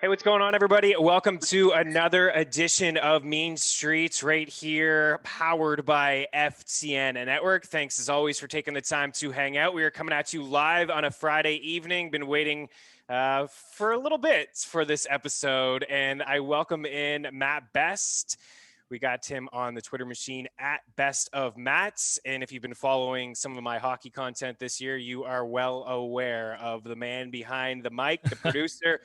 Hey, what's going on, everybody? Welcome to another edition of Mean Streets right here, powered by FTN Network. Thanks, as always, for taking the time to hang out. We are coming at you live on a Friday evening. Been waiting for a little bit for this episode, and I welcome in Matt Best. We got him on the Twitter machine at Best of Matts. And if you've been following some of my hockey content this year, you are well aware of the man behind the mic, the producer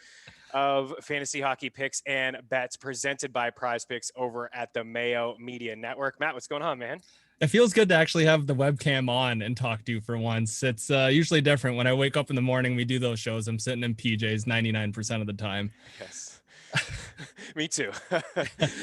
of Fantasy Hockey Picks and Bets, presented by Prize Picks over at the Mayo Media Network. Matt, what's going on, man? It feels good to actually have the webcam on and talk to you for once. It's usually different. When I wake up in the morning, we do those shows. I'm sitting in PJs 99% of the time. Yes. Me too.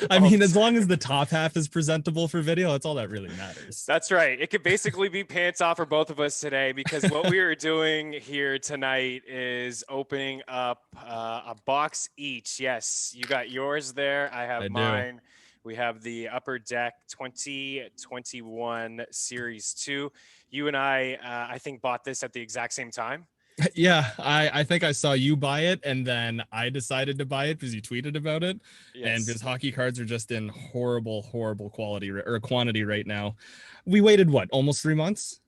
I mean, as long as the top half is presentable for video, that's all that really matters. That's right. It could basically be pants off for both of us today, because what we are doing here tonight is opening up a box each. Yes, you got yours there. I have mine. We have the Upper Deck 2021 Series 2. You and I think, bought this at the exact same time. Yeah, I think I saw you buy it, and then I decided to buy it because you tweeted about it. Yes. And because hockey cards are just in horrible quality or quantity right now. We waited, what, almost 3 months?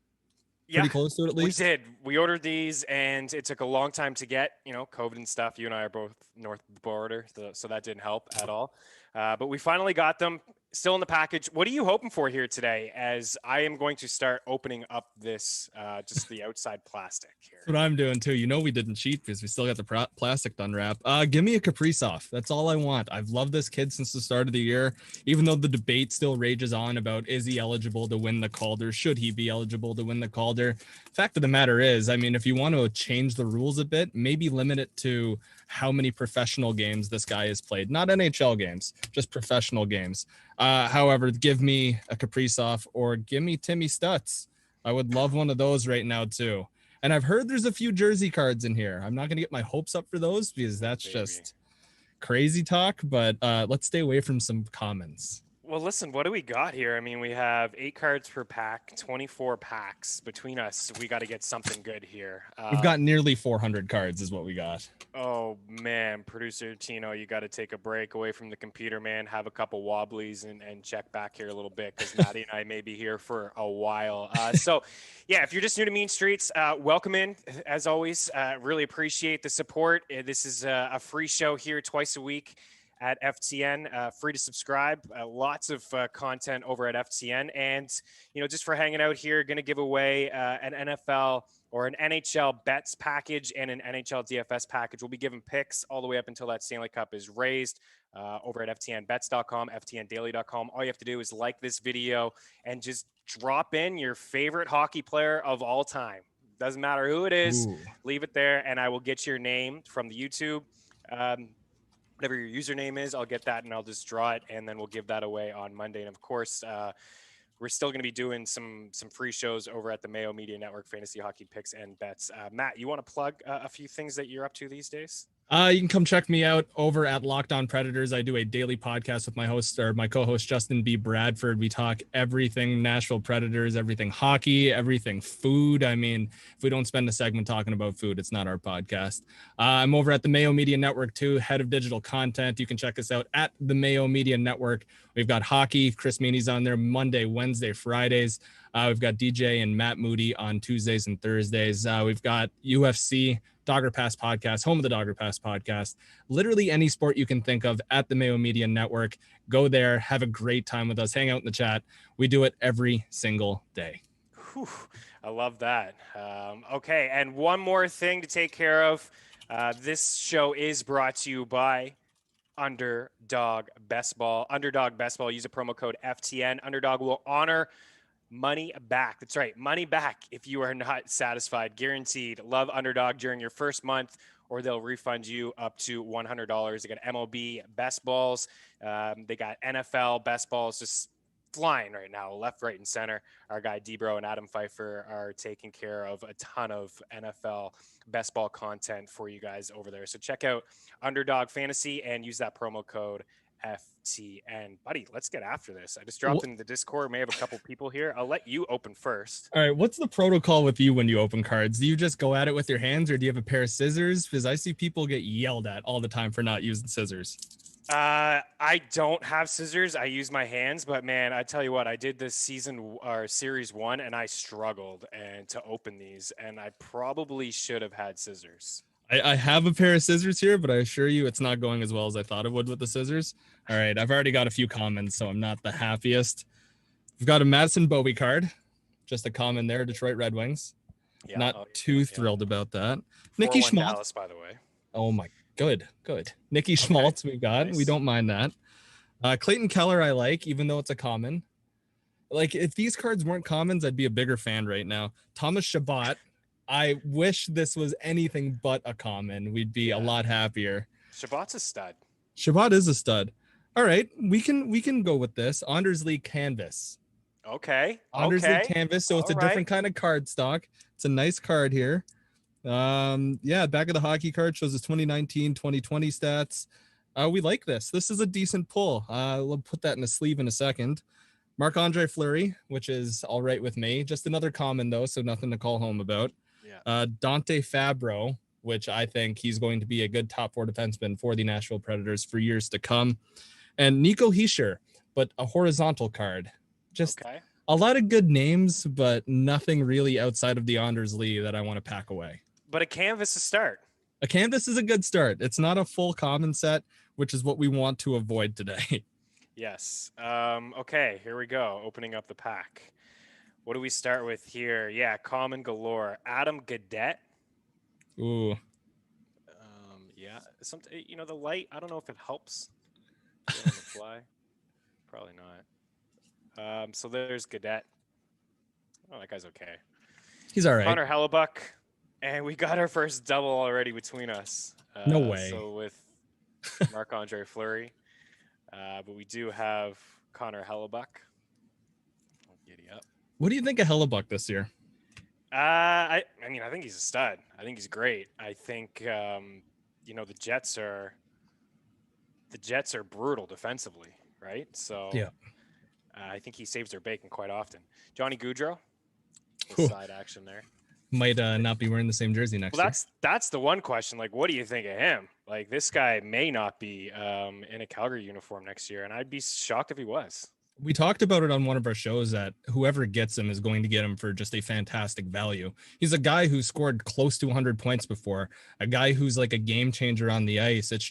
Yeah, pretty close to it, at least. We did. We ordered these, and it took a long time to get, COVID and stuff. You and I are both north of the border, so that didn't help at all. But we finally got them, still in the package. What are you hoping for here today, as I am going to start opening up this, just the outside plastic here? That's what I'm doing, too. We didn't cheat because we still got the plastic to unwrap. Give me a Kaprizov. That's all I want. I've loved this kid since the start of the year, even though the debate still rages on about, is he eligible to win the Calder? Should he be eligible to win the Calder? Fact of the matter is, I mean, if you want to change the rules a bit, maybe limit it to how many professional games this guy has played. Not NHL games, just professional games. However, give me a Kaprizov or give me Timmy Stutz. I would love one of those right now, too. And I've heard there's a few jersey cards in here. I'm not going to get my hopes up for those because that's just crazy talk, but let's stay away from some commons. Well, listen, what do we got here? I mean, we have 8 cards per pack, 24 packs between us. We got to get something good here. We've got nearly 400 cards is what we got. Oh, man. Producer Tino, you got to take a break away from the computer, man. Have a couple wobblies and check back here a little bit, because Maddie and I may be here for a while. So, yeah, if you're just new to Mean Streets, welcome in. As always, really appreciate the support. This is a free show here twice a week at FTN, free to subscribe. Lots of content over at FTN, and just for hanging out here, going to give away an NFL or an NHL Bets package and an NHL DFS package. We'll be giving picks all the way up until that Stanley Cup is raised over at FTNBets.com, FTNDaily.com. All you have to do is like this video and just drop in your favorite hockey player of all time. Doesn't matter who it is. Ooh. Leave it there, and I will get your name from the YouTube. Whatever your username is, I'll get that and I'll just draw it, and then we'll give that away on Monday. And of course, we're still going to be doing some free shows over at the Mayo Media Network, Fantasy Hockey Picks and Bets. Matt, you want to plug a few things that you're up to these days? You can come check me out over at Locked On Predators. I do a daily podcast with my co-host Justin B. Bradford. We talk everything Nashville Predators, everything hockey, everything food. I mean, if we don't spend a segment talking about food, it's not our podcast. I'm over at the Mayo Media Network too, head of digital content. You can check us out at the Mayo Media Network. We've got hockey. Chris Meaney's on there Monday, Wednesday, Fridays. We've got DJ and Matt Moody on Tuesdays and Thursdays. We've got UFC, Dogger Pass Podcast, home of the Dogger Pass Podcast. Literally any sport you can think of at the Mayo Media Network. Go there, have a great time with us, hang out in the chat. We do it every single day. Whew, I love that. Okay, and one more thing to take care of. This show is brought to you by Underdog Best Ball. Underdog Best Ball. Use a promo code FTN. Underdog will honor money back. That's right. Money back if you are not satisfied. Guaranteed. Love Underdog during your first month, or they'll refund you up to $100. They got MLB best balls. They got NFL best balls just flying right now, left, right, and center. Our guy Debro and Adam Pfeiffer are taking care of a ton of NFL best ball content for you guys over there. So check out Underdog Fantasy and use that promo code FTN. Buddy, let's get after this. I just dropped into the Discord. May have a couple people here. I'll let you open first. All right. What's the protocol with you when you open cards? Do you just go at it with your hands, or do you have a pair of scissors? Because I see people get yelled at all the time for not using scissors. I don't have scissors. I use my hands, but man, I tell you what, I did this season or series 1 and I struggled to open these, and I probably should have had scissors. I have a pair of scissors here, but I assure you it's not going as well as I thought it would with the scissors. All right. I've already got a few comments, so I'm not the happiest. We've got a Madison Bobby card. Just a comment there. Detroit Red Wings. Yeah, not too thrilled about that. Nicky Schmaltz. Dallas, by the way. Oh my. Good. Nicky Schmaltz we got. Nice. We don't mind that. Clayton Keller I like, even though it's a common. Like, if these cards weren't commons, I'd be a bigger fan right now. Thomas Chabot. I wish this was anything but a common. We'd be a lot happier. Chabot's a stud. Chabot is a stud. All right, we can go with this. Anders League Canvas. Okay. Anders League Canvas, so it's a different kind of card stock. It's a nice card here. Back of the hockey card shows his 2019, 2020 stats. We like this. This is a decent pull. We'll put that in a sleeve in a second. Marc-Andre Fleury, which is all right with me. Just another common, though, so nothing to call home about. Yeah. Dante Fabro, which I think he's going to be a good top 4 defenseman for the Nashville Predators for years to come. And Nico Hischier, but a horizontal card. Just a lot of good names, but nothing really outside of the Anders Lee that I want to pack away. But a canvas is a start. A canvas is a good start. It's not a full common set, which is what we want to avoid today. Yes. Okay, here we go. Opening up the pack. What do we start with here? Yeah, common galore. Adam Gaudette. Ooh. Yeah. Something, the light, I don't know if it helps on the fly. Probably not. So there's Gaudette. Oh, that guy's okay. He's all right. Connor Hellebuyck. And we got our first double already between us. No way. So with Marc-Andre Fleury. But we do have Connor Hellebuyck. Giddy up. What do you think of Hellebuyck this year? I think he's a stud. I think he's great. I think the Jets are brutal defensively, right? So yeah, I think he saves their bacon quite often. Johnny Gaudreau, side action there. Might not be wearing the same jersey next year. That's the one question. Like, what do you think of him? Like, this guy may not be in a Calgary uniform next year, and I'd be shocked if he was. We talked about it on one of our shows that whoever gets him is going to get him for just a fantastic value. He's a guy who scored close to 100 points before, a guy who's like a game changer on the ice. It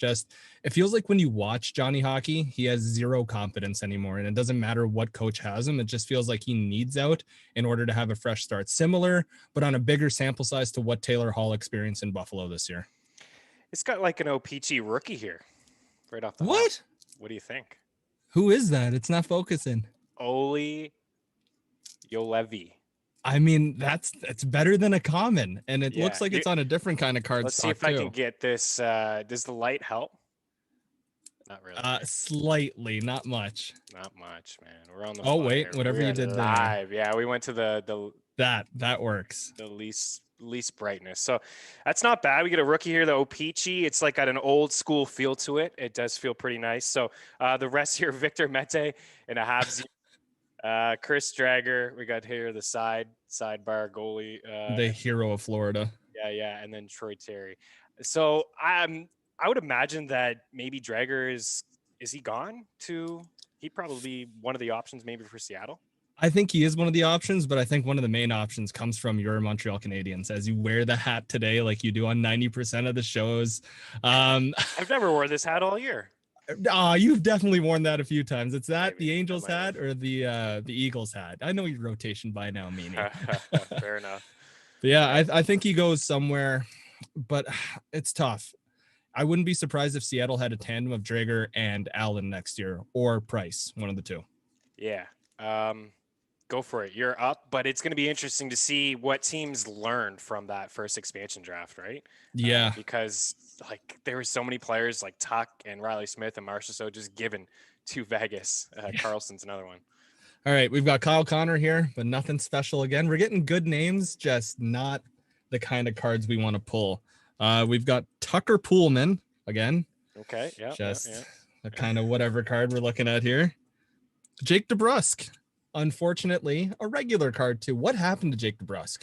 feels like when you watch Johnny Hockey, he has zero confidence anymore. And it doesn't matter what coach has him. It just feels like he needs out in order to have a fresh start. Similar, but on a bigger sample size to what Taylor Hall experienced in Buffalo this year. It's got like an OPG rookie here right off the What? Top. What do you think? Who is that? It's not focusing. Oli Jolevi. I mean, that's better than a common, and it looks like it's on a different kind of card. Let's see if I can get this. Does the light help? Not really. Slightly, not much. Not much, man. We're on the. Oh wait, whatever you did live. there. Yeah, we went to the that works. The least brightness. So that's not bad. We get a rookie here, the Opeachy. It's like got an old school feel to it. It does feel pretty nice. So the rest here, Victor Mete and a Habs. Chris Drager. We got here the sidebar goalie. The hero of Florida. Yeah. And then Troy Terry. So I would imagine that maybe Drager is he gone to, he probably one of the options maybe for Seattle. I think he is one of the options, but I think one of the main options comes from your Montreal Canadiens as you wear the hat today, like you do on 90% of the shows. I've never worn this hat all year. You've definitely worn that a few times. It's that maybe, the Angels hat or the Eagles hat. I know your rotation by now, Meaney. Fair enough. But yeah, I think he goes somewhere, but it's tough. I wouldn't be surprised if Seattle had a tandem of Drager and Allen next year, or Price, one of the two. Yeah. Go for it. You're up, but it's going to be interesting to see what teams learned from that first expansion draft, right? Yeah. Because like there were so many players like Tuck and Riley Smith and Marchessault just given to Vegas. Carlson's another one. All right. We've got Kyle Connor here, but nothing special again. We're getting good names, just not the kind of cards we want to pull. We've got Tucker Poolman again. Okay. Yeah. a kind of whatever card we're looking at here. Jake DeBrusk. Unfortunately, a regular card too. What happened to Jake DeBrusk?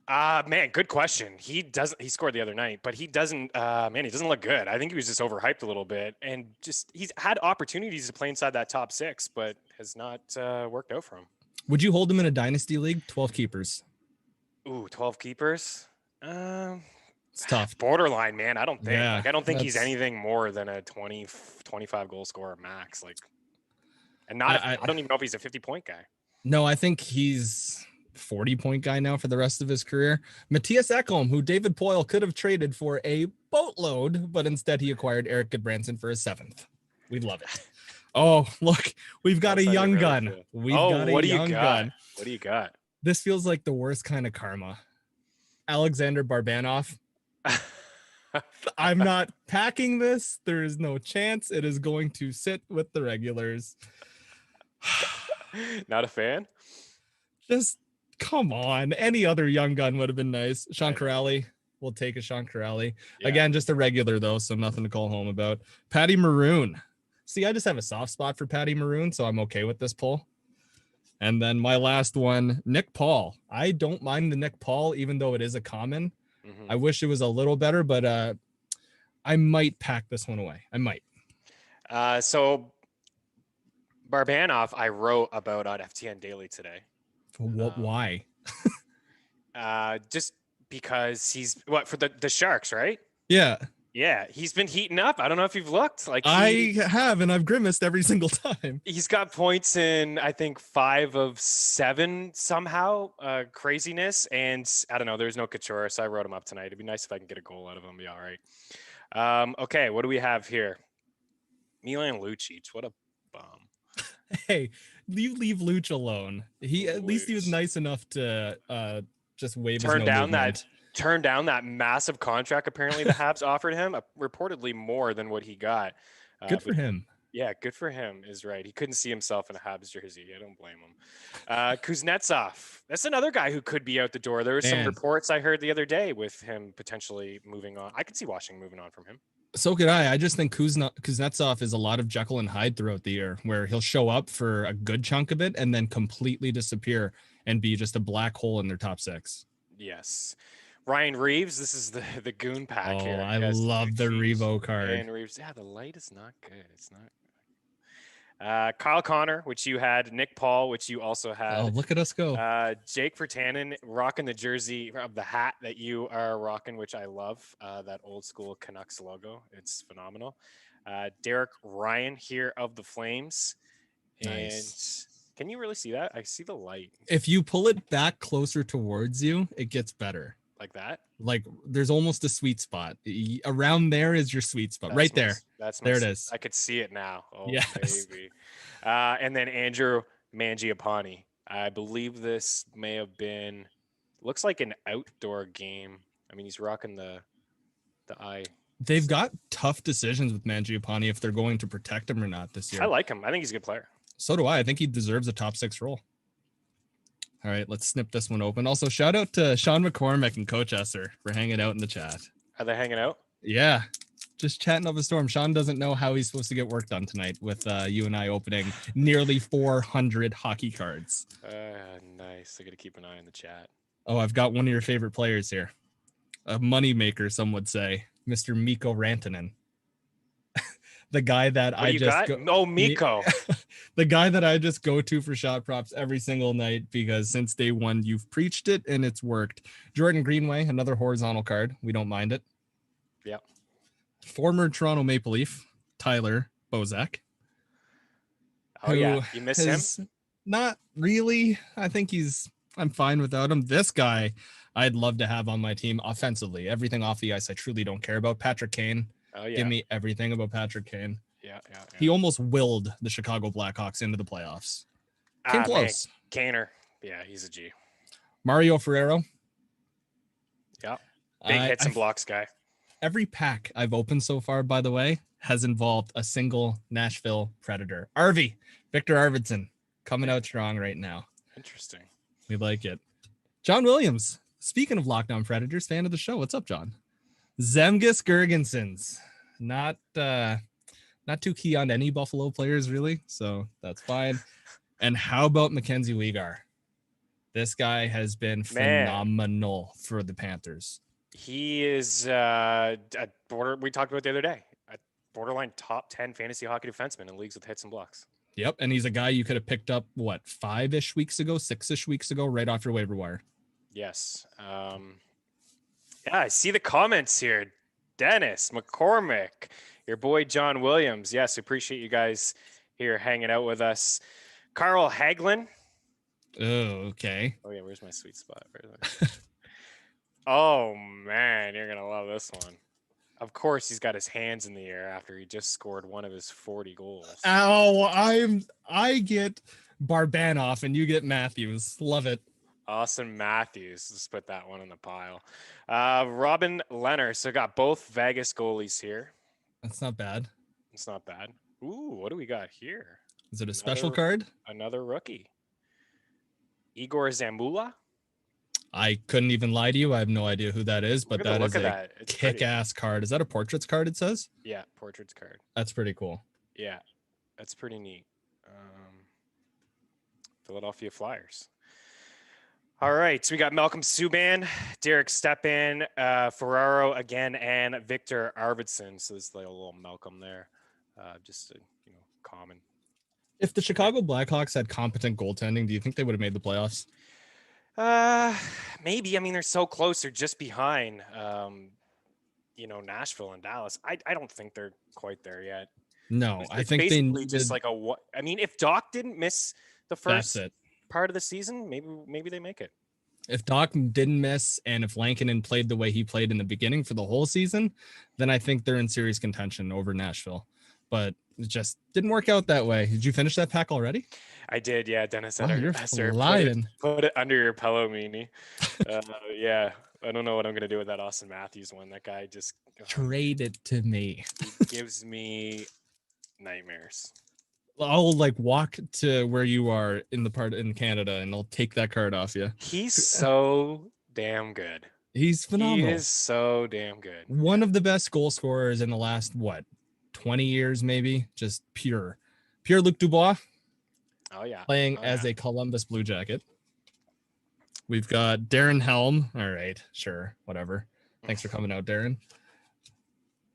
Man, good question. He scored the other night, but he doesn't look good. I think he was just overhyped a little bit, and he's had opportunities to play inside that top 6, but has not worked out for him. Would you hold him in a dynasty league? 12 keepers. Ooh, 12 keepers. It's tough. Borderline, man. I don't think. Yeah, I don't think he's anything more than a 20, 25 goal scorer max. And I don't even know if he's a 50-point guy. No, I think he's 40-point guy now for the rest of his career. Matthias Ekholm, who David Poyle could have traded for a boatload, but instead he acquired Eric Goodbranson for a 7th. We love it. Oh, look, we've got a young gun. What do you got? This feels like the worst kind of karma. Alexander Barbanov. I'm not packing this. There is no chance it is going to sit with the regulars. Not a fan? Just come on. Any other young gun would have been nice. Sean Corrali. We'll take a Sean Corrali. Yeah. Again, just a regular, though, so nothing to call home about. Patty Maroon. See, I just have a soft spot for Patty Maroon, so I'm okay with this pull. And then my last one, Nick Paul. I don't mind the Nick Paul, even though it is a common. Mm-hmm. I wish it was a little better, but I might pack this one away. I might. So Barbanov, I wrote about on FTN Daily today. Why? Just because he's for the Sharks, right? Yeah. Yeah, he's been heating up. I don't know if you've looked. I have, and I've grimaced every single time. He's got points in, I think, 5 of 7 somehow. Craziness. And I don't know, there's no Couture, so I wrote him up tonight. It'd be nice if I can get a goal out of him. Be all right. Okay, what do we have here? Milan Lucic. What a bum. Hey, you leave Luch alone. At least he was nice enough to just wave his turn down that massive contract apparently the Habs offered him, reportedly more than what he got. Good for him. Yeah, good for him is right. He couldn't see himself in a Habs jersey. I don't blame him. Kuznetsov. That's another guy who could be out the door. There were some reports I heard the other day with him potentially moving on. I could see Washington moving on from him. So could I. I just think Kuznetsov is a lot of Jekyll and Hyde throughout the year, where he'll show up for a good chunk of it and then completely disappear and be just a black hole in their top 6. Yes. Ryan Reeves, this is the goon pack here. I love the Revo card. Ryan Reeves. Yeah, the light is not good. It's not. Kyle Connor, which you had. Nick Paul, which you also had. Oh, look at us go. Jake Virtanen rocking the jersey of the hat that you are rocking, which I love. That old school Canucks logo. It's phenomenal. Derek Ryan here of the Flames. Nice. And can you really see that? I see the light. If you pull it back closer towards you, it gets better. Like that? Like there's almost a sweet spot. Around there is your sweet spot. Right there. There it is. I could see it now. Oh, yes. Baby. And then Andrew Mangiapane. I believe this may have been, looks like an outdoor game. I mean, he's rocking the eye. They've got tough decisions with Mangiapane if they're going to protect him or not this year. I like him. I think he's a good player. So do I. I think he deserves a top 6 role. All right, let's snip this one open. Also, shout out to Sean McCormick and Coach Esser for hanging out in the chat. Are they hanging out? Yeah, just chatting up a storm. Sean doesn't know how he's supposed to get work done tonight with you and I opening nearly 400 hockey cards. Nice. I got to keep an eye on the chat. Oh, I've got one of your favorite players here. A moneymaker, some would say. Mr. Mikko Rantanen. The guy that Mikko. The guy that I just go to for shot props every single night because since day one, you've preached it and it's worked. Jordan Greenway, another horizontal card. We don't mind it. Yeah. Former Toronto Maple Leaf, Tyler Bozak. Oh, yeah. You miss him? Not really. I think I'm fine without him. This guy, I'd love to have on my team offensively. Everything off the ice, I truly don't care about. Patrick Kane. Oh, yeah. Give me everything about Patrick Kane. Yeah. He almost willed the Chicago Blackhawks into the playoffs. Came close. Kaner. Yeah, he's a G. Mario Ferrero. Yeah. Big hits and blocks guy. Every pack I've opened so far, by the way, has involved a single Nashville Predator. Victor Arvidsson coming out strong right now. Interesting. We like it. John Williams. Speaking of Lockdown Predators, fan of the show. What's up, John? Zemgus Girgensons. Not Not too key on any Buffalo players, really, so that's fine. And how about Mackenzie Wigar? This guy has been phenomenal for the Panthers. He is we talked about the other day, a borderline top 10 fantasy hockey defenseman in leagues with hits and blocks. Yep, and he's a guy you could have picked up, 6-ish weeks ago, right off your waiver wire. Yes. Yeah, I see the comments here. Dennis, McCormick, your boy John Williams. Yes, appreciate you guys here hanging out with us. Carl Hagelin. Oh, okay. Oh, yeah, where's my sweet spot? Oh, man, you're going to love this one. Of course, he's got his hands in the air after he just scored one of his 40 goals. Oh, I get Barbanoff and you get Matthews. Love it. Austin Matthews. Let's put that one in the pile. Robin Leonard. So got both Vegas goalies here. That's not bad. It's not bad. Ooh, what do we got here? Is it a special card? Another rookie. Igor Zamula. I couldn't even lie to you. I have no idea who that is, but that is a kick-ass card. Is that a portraits card, it says? Yeah, portraits card. That's pretty cool. Yeah, that's pretty neat. Philadelphia Flyers. All right, so we got Malcolm Subban, Derek Stepan, Ferraro again, and Victor Arvidsson. So there's like a little Malcolm there, just a, common. If the Chicago Blackhawks had competent goaltending, do you think they would have made the playoffs? Maybe. I mean, they're so close. They're just behind, Nashville and Dallas. I don't think they're quite there yet. No, It's I think they just like I mean, if Doc didn't miss the first that's it. part of the season, maybe they make it. If Doc didn't miss and if Lankinen played the way he played in the beginning for the whole season, then I think they're in serious contention over Nashville. But it just didn't work out that way. Did you finish that pack already? I did, yeah. Dennis said, you're put it under your pillow, Meaney. Yeah, I don't know what I'm going to do with that Austin Matthews one. That guy just trade it to me. He gives me nightmares. I'll walk to where you are in Canada and I'll take that card off you. He's so damn good. He's phenomenal. He is so damn good. One of the best goal scorers in the last 20 years, maybe. Just Pierre-Luc Dubois. Oh yeah. Playing as a Columbus Blue Jacket. We've got Darren Helm. All right, sure, whatever. Thanks for coming out, Darren.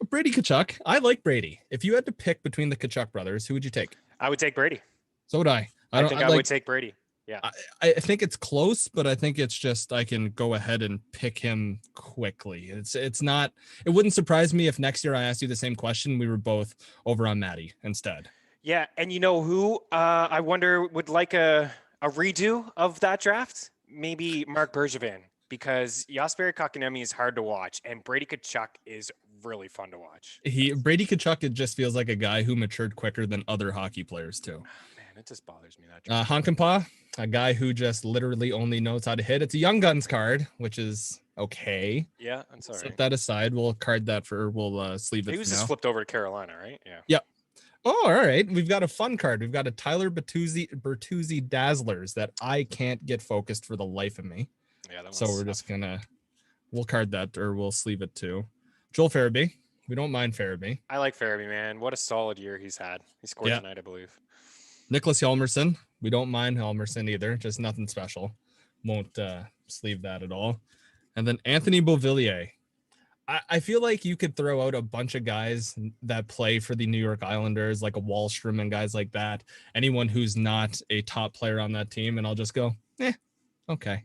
Brady Tkachuk. I like Brady. If you had to pick between the Tkachuk brothers, who would you take? I would take Brady. So would I. I would take Brady. Yeah. I think it's close, but I think it's just I can go ahead and pick him quickly. It's not. It wouldn't surprise me if next year I asked you the same question. We were both over on Maddie instead. Yeah, and you know who I wonder would like a redo of that draft? Maybe Mark Bergevin, because Jesperi Kotkaniemi is hard to watch, and Brady Tkachuk is really fun to watch. Brady Tkachuk, it just feels like a guy who matured quicker than other hockey players too. Man, it just bothers me that. Hankenpaa, a guy who just literally only knows how to hit. It's a Young Guns card, which is okay. Yeah, I'm sorry. Set that aside. We'll card that we'll sleeve it. He was just flipped over to Carolina, right? Yeah. Yep. Oh, all right. We've got a fun card. We've got a Tyler Bertuzzi Dazzlers that I can't get focused for the life of me. Yeah, that so we're just we'll card that or we'll sleeve it too. Joel Farabee. We don't mind Farabee. I like Farabee, man. What a solid year he's had. He scored tonight, I believe. Nicholas Hjalmarsson. We don't mind Hjalmarsson either. Just nothing special. Won't sleeve that at all. And then Anthony Beauvillier. I feel like you could throw out a bunch of guys that play for the New York Islanders, like a Wallstrom and guys like that. Anyone who's not a top player on that team, and I'll just go, okay.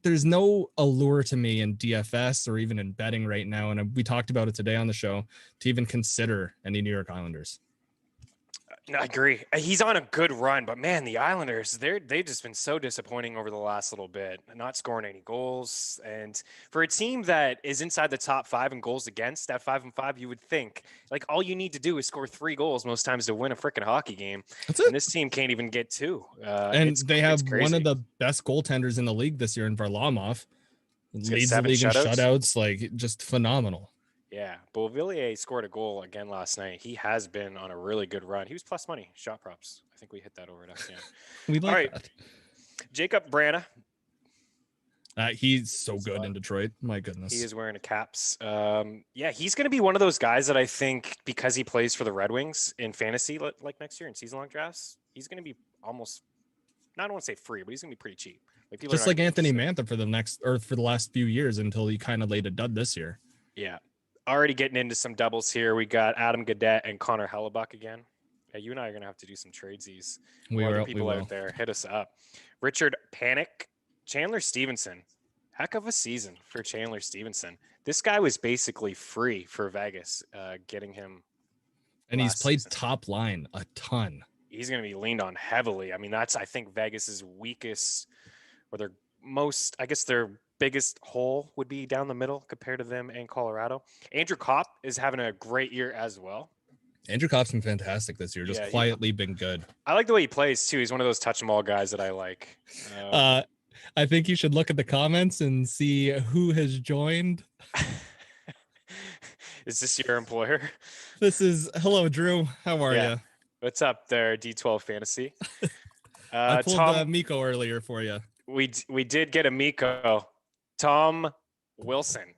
There's no allure to me in DFS or even in betting right now, and we talked about it today on the show, to even consider any New York Islanders. I agree. He's on a good run, but man, the Islanders, they've just been so disappointing over the last little bit, not scoring any goals. And for a team that is inside the top 5 in goals against, at 5-5, you would think all you need to do is score 3 goals most times to win a freaking hockey game. That's it. And this team can't even get 2. And they have one of the best goaltenders in the league this year in Varlamov. Leads the league in shutouts, just phenomenal. Yeah, Beauvillier scored a goal again last night. He has been on a really good run. He was plus money, shot props. I think we hit that over at FTN. We like that. Jakub Verona. He's so good in Detroit. My goodness. He is wearing a Caps. Yeah, he's going to be one of those guys that I think because he plays for the Red Wings in fantasy, like next year in season long drafts, he's going to be almost, I don't want to say free, but he's going to be pretty cheap. Like just like Anthony Mantha for the last few years until he kind of laid a dud this year. Yeah. Already getting into some doubles here. We got Adam Gaudette and Connor Hellebuyck again. Yeah, you and I are going to have to do some tradesies. People out there, hit us up. Richard Panik, Chandler Stevenson. Heck of a season for Chandler Stevenson. This guy was basically free for Vegas, getting him. And he's played top line a ton. He's going to be leaned on heavily. I mean, that's, I think, Vegas's weakest, or their most, I guess their biggest hole would be down the middle compared to them and Colorado. Andrew Kopp is having a great year as well. Andrew Kopp's been fantastic this year, just quietly been good. I like the way he plays too. He's one of those touch 'em all guys that I like. I think you should look at the comments and see who has joined. Is this your employer? Hello, Drew. How are you? What's up there, D12 Fantasy? I pulled Miko earlier for you. We did get a Miko. Tom Wilson.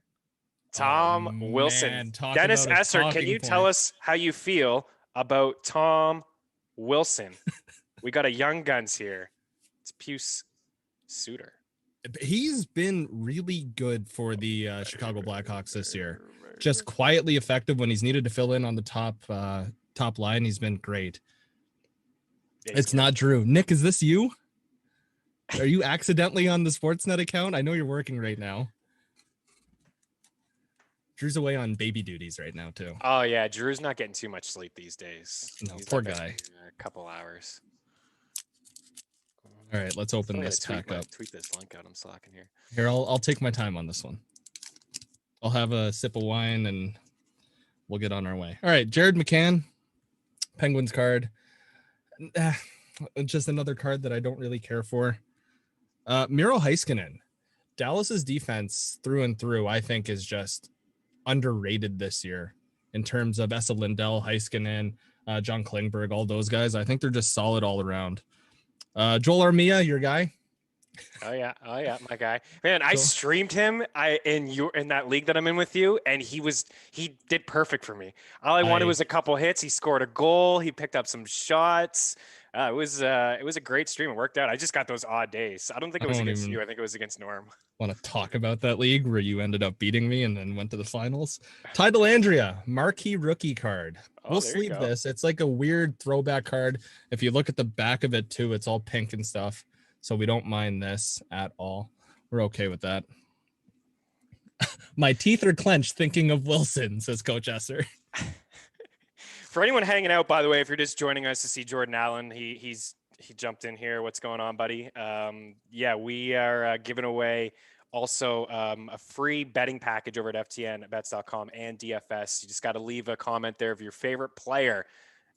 Wilson. Dennis Esser, can you tell us how you feel about Tom Wilson? We got a young guns here. It's Puce Suter. He's been really good for the Chicago Blackhawks this year. Just quietly effective when he's needed to fill in on the top line. He's been great. It's not Drew. Nick, is this you? Are you accidentally on the Sportsnet account? I know you're working right now. Drew's away on baby duties right now, too. Oh, yeah. Drew's not getting too much sleep these days. No, poor guy. A couple hours. All right, let's open this back up. Tweet this link out. I'm slacking here. Here, I'll take my time on this one. I'll have a sip of wine and we'll get on our way. All right, Jared McCann, Penguins card. Just another card that I don't really care for. Miro Heiskanen. Dallas's defense through and through, I think, is just underrated this year in terms of Esa Lindell, Heiskanen, John Klingberg, all those guys. I think they're just solid all around. Joel Armia, your guy. Oh yeah, my guy. Man, I streamed him in that league that I'm in with you, and he did perfect for me. All I wanted was a couple hits. He scored a goal. He picked up some shots. It was a great stream. It worked out. I just got those odd days. I don't think it was against you. I think it was against Norm. Want to talk about that league where you ended up beating me and then went to the finals? Ty Dellandrea, marquee rookie card. We'll sleeve this. It's like a weird throwback card. If you look at the back of it too, it's all pink and stuff. So we don't mind this at all. We're okay with that. My teeth are clenched thinking of Wilson, says Coach Esser. For anyone hanging out, by the way, if you're just joining us to see Jordan Allen, he jumped in here. What's going on, buddy? We are giving away also a free betting package over at FTNBets.com and DFS. You just got to leave a comment there of your favorite player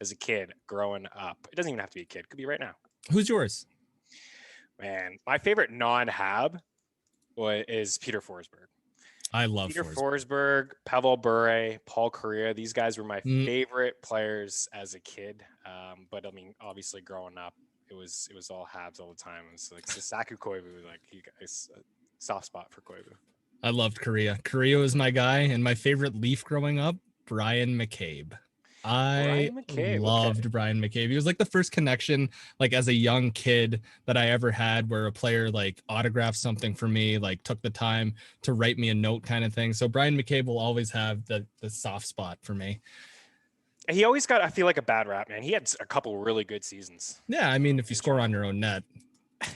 as a kid growing up. It doesn't even have to be a kid. It could be right now. Who's yours? Man, my favorite non-Hab is Peter Forsberg. I love Peter Forsberg, Pavel Bure, Paul Kariya. These guys were my favorite players as a kid. But I mean, obviously growing up, it was all Habs all the time. It's like Saku Koivu, like he got a soft spot for Koivu. I loved Kariya. Kariya was my guy, and my favorite Leaf growing up, Brian McCabe. I loved Brian McCabe. He was like the first connection, like as a young kid that I ever had where a player like autographed something for me, like took the time to write me a note kind of thing. So Brian McCabe will always have the soft spot for me. He always got, I feel like, a bad rap, man. He had a couple really good seasons. Yeah, I mean, if you score on your own net,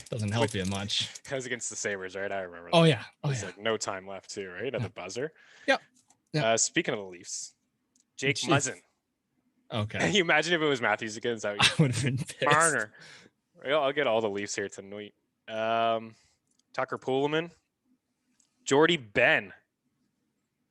doesn't help you much. That was against the Sabres, right? I remember that. Oh, yeah. Like no time left too, right? At the buzzer. Yeah. Speaking of the Leafs, Jake Muzzin. Okay. Can you imagine if it was Matthews again? Is that what I would have been pissed. Marner. I'll get all the Leafs here tonight. Tucker Poolman. Jordy Ben.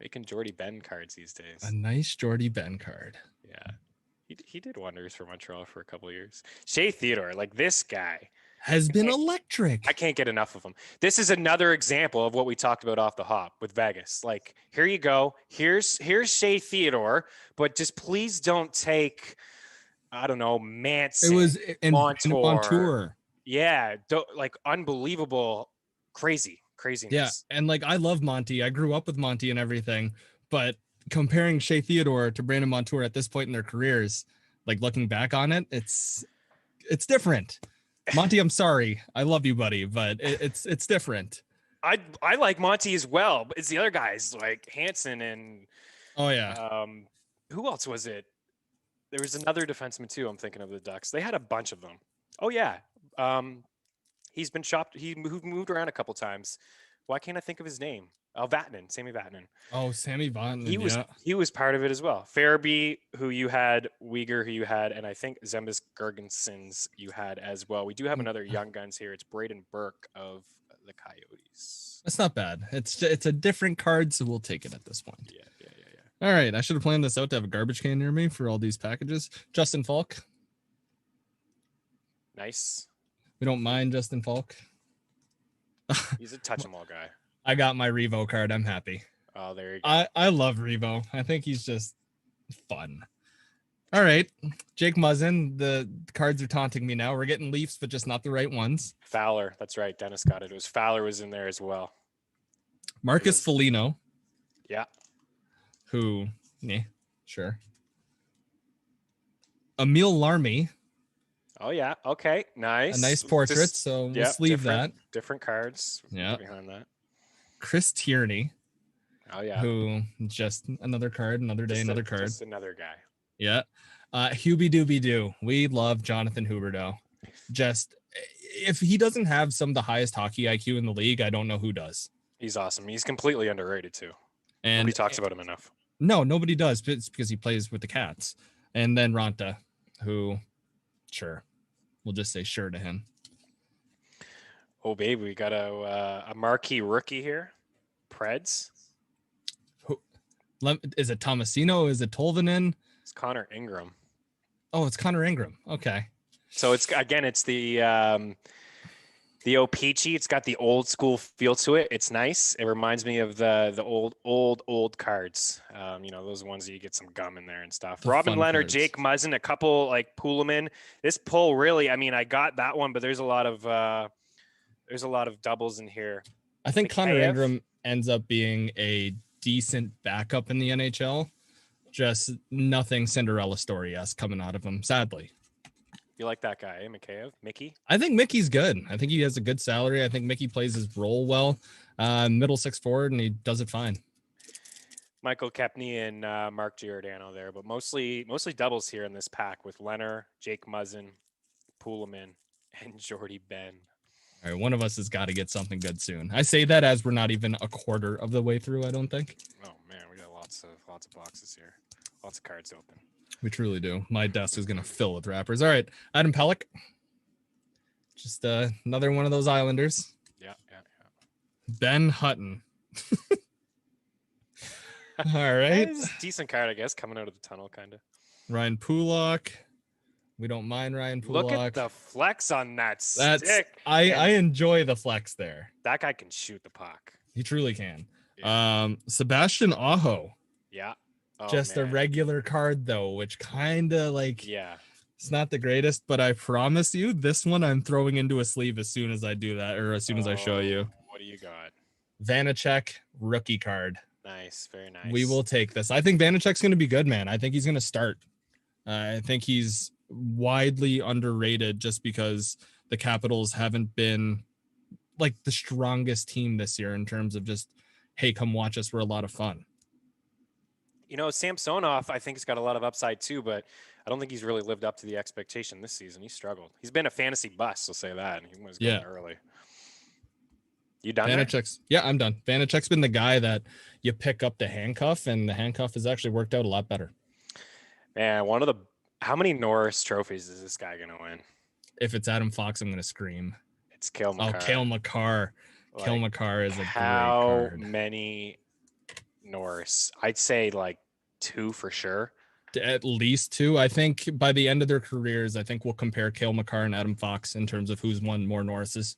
Making Jordy Ben cards these days. A nice Jordy Ben card. Yeah. He did wonders for Montreal for a couple of years. Shea Theodore, like this guy. Has been electric. I can't get enough of him. This is another example of what we talked about off the hop with Vegas. Like, here you go. Here's Shea Theodore, but just please don't take, I don't know, Manson. It was in Montour. Yeah, like unbelievable, crazy Craziness. And like, I love Monty. I grew up with Monty and everything, but comparing Shea Theodore to Brandon Montour at this point in their careers, like looking back on it, it's different. Monty, I'm sorry. I love you, buddy, but it's different. I like Monty as well, but it's the other guys like Hansen and who else was it? There was another defenseman too. I'm thinking of the Ducks. They had a bunch of them. Oh yeah. He's been shopped. He moved around a couple times. Why can't I think of his name? Vatanen, Sammy Vatanen. Oh, Sammy Vatanen. He was part of it as well. Farabee, who you had, Wigar, who you had, and I think Zembis Gergensons you had as well. We do have another young guns here. It's Braden Burke of the Coyotes. That's not bad. It's a different card, so we'll take it at this point. Yeah. All right, I should have planned this out to have a garbage can near me for all these packages. Justin Falk. Nice. We don't mind Justin Falk. He's a touch 'em all guy. I got my Revo card. I'm happy. Oh, there you go. I love Revo. I think he's just fun. All right, Jake Muzzin. The cards are taunting me now. We're getting Leafs, but just not the right ones. Fowler. That's right. Dennis got it. It was Fowler was in there as well. Marcus Foligno. Yeah. Who? Yeah, sure. Emil Larmy. Oh yeah. Okay. Nice. A nice portrait. So we'll sleeve that. Different cards. Yeah. Behind that. Chris Tierney. Oh yeah. Who just another card, another day, another card. Just another guy. Yeah. Hubie Doobie Doo. We love Jonathan Huberdeau. Just if he doesn't have some of the highest hockey IQ in the league, I don't know who does. He's awesome. He's completely underrated too. And nobody talks about him enough. No, nobody does. But it's because he plays with the Cats. And then Ronta, who, sure, we'll just say sure to him. Oh, baby, we got a marquee rookie here. Preds. Who? Is it Tomasino? Is it Tolvanen? It's Connor Ingram. Oh, it's Connor Ingram. Okay. So it's the O-Peachy. It's got the old school feel to it. It's nice. It reminds me of the old cards. Those ones that you get some gum in there and stuff. Robin Leonard, cards. Jake Muzzin, a couple like Pullman. This pull really, I got that one, but there's a lot of doubles in here. I think Connor Ingram ends up being a decent backup in the NHL. Just nothing Cinderella story-esque coming out of him, sadly. You like that guy, eh, Mcleod? Mickey? I think Mickey's good. I think he has a good salary. I think Mickey plays his role well. Middle 6 forward, and he does it fine. Michael Kepney and Mark Giordano there, but mostly doubles here in this pack with Leonard, Jake Muzzin, Pullman, and Jordy Ben. All right, one of us has got to get something good soon. I say that as we're not even a quarter of the way through, I don't think. Oh, man, we got lots of boxes here. Lots of cards open. We truly do. My desk is going to fill with wrappers. All right, Adam Pelech. Just another one of those Islanders. Yeah. Ben Hutton. All right. Decent card, I guess, coming out of the tunnel, kind of. Ryan Pulock. We don't mind Ryan Pulock. Look at the flex on that stick. I enjoy the flex there. That guy can shoot the puck. He truly can. Yeah. Sebastian Aho. Yeah. Oh, just a regular card though, which kind of it's not the greatest, but I promise you this one I'm throwing into a sleeve as soon as I do that, or as soon as I show you. What do you got? Vanacek rookie card. Nice, very nice. We will take this. I think Vanacek's going to be good, man. I think he's going to start. I think he's widely underrated just because the Capitals haven't been like the strongest team this year in terms of just, hey, come watch us. We're a lot of fun. Samsonov, I think, has got a lot of upside too, but I don't think he's really lived up to the expectation this season. He struggled. He's been a fantasy bust, I'll say that. And he was going early. You done? Vanacek's, yeah, I'm done. Vanacek's been the guy that you pick up the handcuff, and the handcuff has actually worked out a lot better. Man, how many Norris trophies is this guy going to win? If it's Adam Fox, I'm going to scream. It's Cale Makar. Oh, Cale Makar. Cale Makar is a great card. How many Norris? I'd say 2 for sure. At least 2. I think by the end of their careers, I think we'll compare Cale Makar and Adam Fox in terms of who's won more Norrises.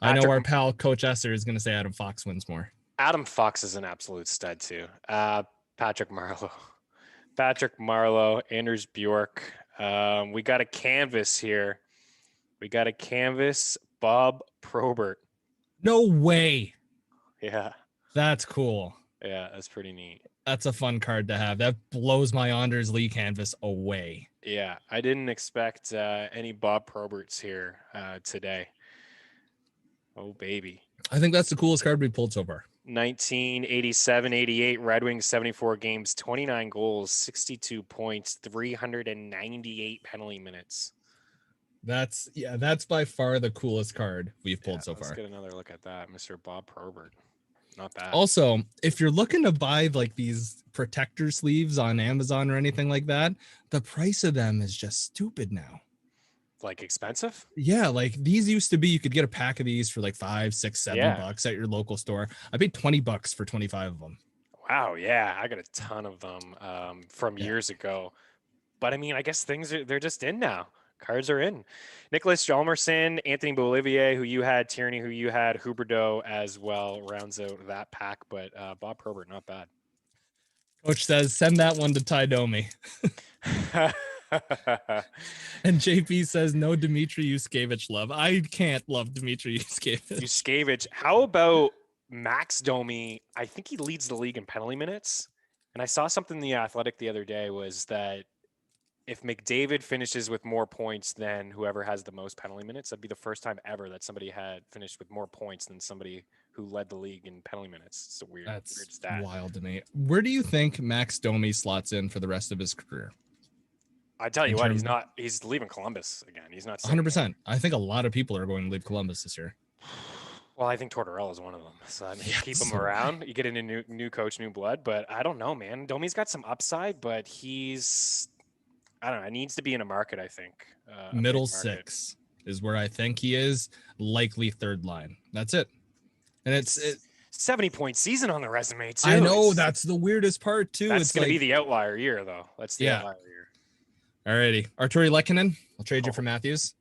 I know our pal Coach Esser is going to say Adam Fox wins more. Adam Fox is an absolute stud too. Patrick Marleau, Anders Bjork. We got a canvas here. We got a canvas Bob Probert. No way. Yeah. That's cool. Yeah, that's pretty neat. That's a fun card to have. That blows my Anders Lee canvas away. Yeah, I didn't expect any Bob Proberts here today. Oh, baby. I think that's the coolest card we pulled so far. 1987-88 Red Wings, 74 games, 29 goals, 62 points, 398 penalty minutes. That's by far the coolest card we've pulled so far. Let's get another look at that, Mr. Bob Probert. Not bad. Also, if you're looking to buy like these protector sleeves on Amazon or anything like that, the price of them is just stupid now. Like expensive? Yeah, like these used to be, you could get a pack of these for like $5, $6, $7 at your local store. I paid $20 for 25 of them. Wow, yeah, I got a ton of them from years ago. But I mean, I guess they're just in now. Cards are in. Nicholas Hjalmarsson, Anthony Beauvillier, who you had, Tierney, who you had, Huberdeau as well, rounds out that pack. But Bob Probert, not bad. Coach says, send that one to Ty Domi. And JP says, no Dmitry Yuskevich love. I can't love Dmitry Yuskevich. Yuskevich. How about Max Domi? I think he leads the league in penalty minutes. And I saw something in The Athletic the other day was that if McDavid finishes with more points than whoever has the most penalty minutes, that'd be the first time ever that somebody had finished with more points than somebody who led the league in penalty minutes. It's a weird stat. Wild to me. Where do you think Max Domi slots in for the rest of his career? I tell you what, he's leaving Columbus again. He's not 100%. I think a lot of people are going to leave Columbus this year. Well, I think Tortorella is one of them. So I mean, keep him around. You get in a new coach, new blood. But I don't know, man. Domi's got some upside, but I don't know. It needs to be in a market, I think. Middle six is where I think he is. Likely third line. That's it. And it's 70-point season on the resume, too. I know. That's the weirdest part, too. That's going to be the outlier year, though. That's the outlier year. Alrighty. Arturi Lehkonen. I'll trade you for Matthews.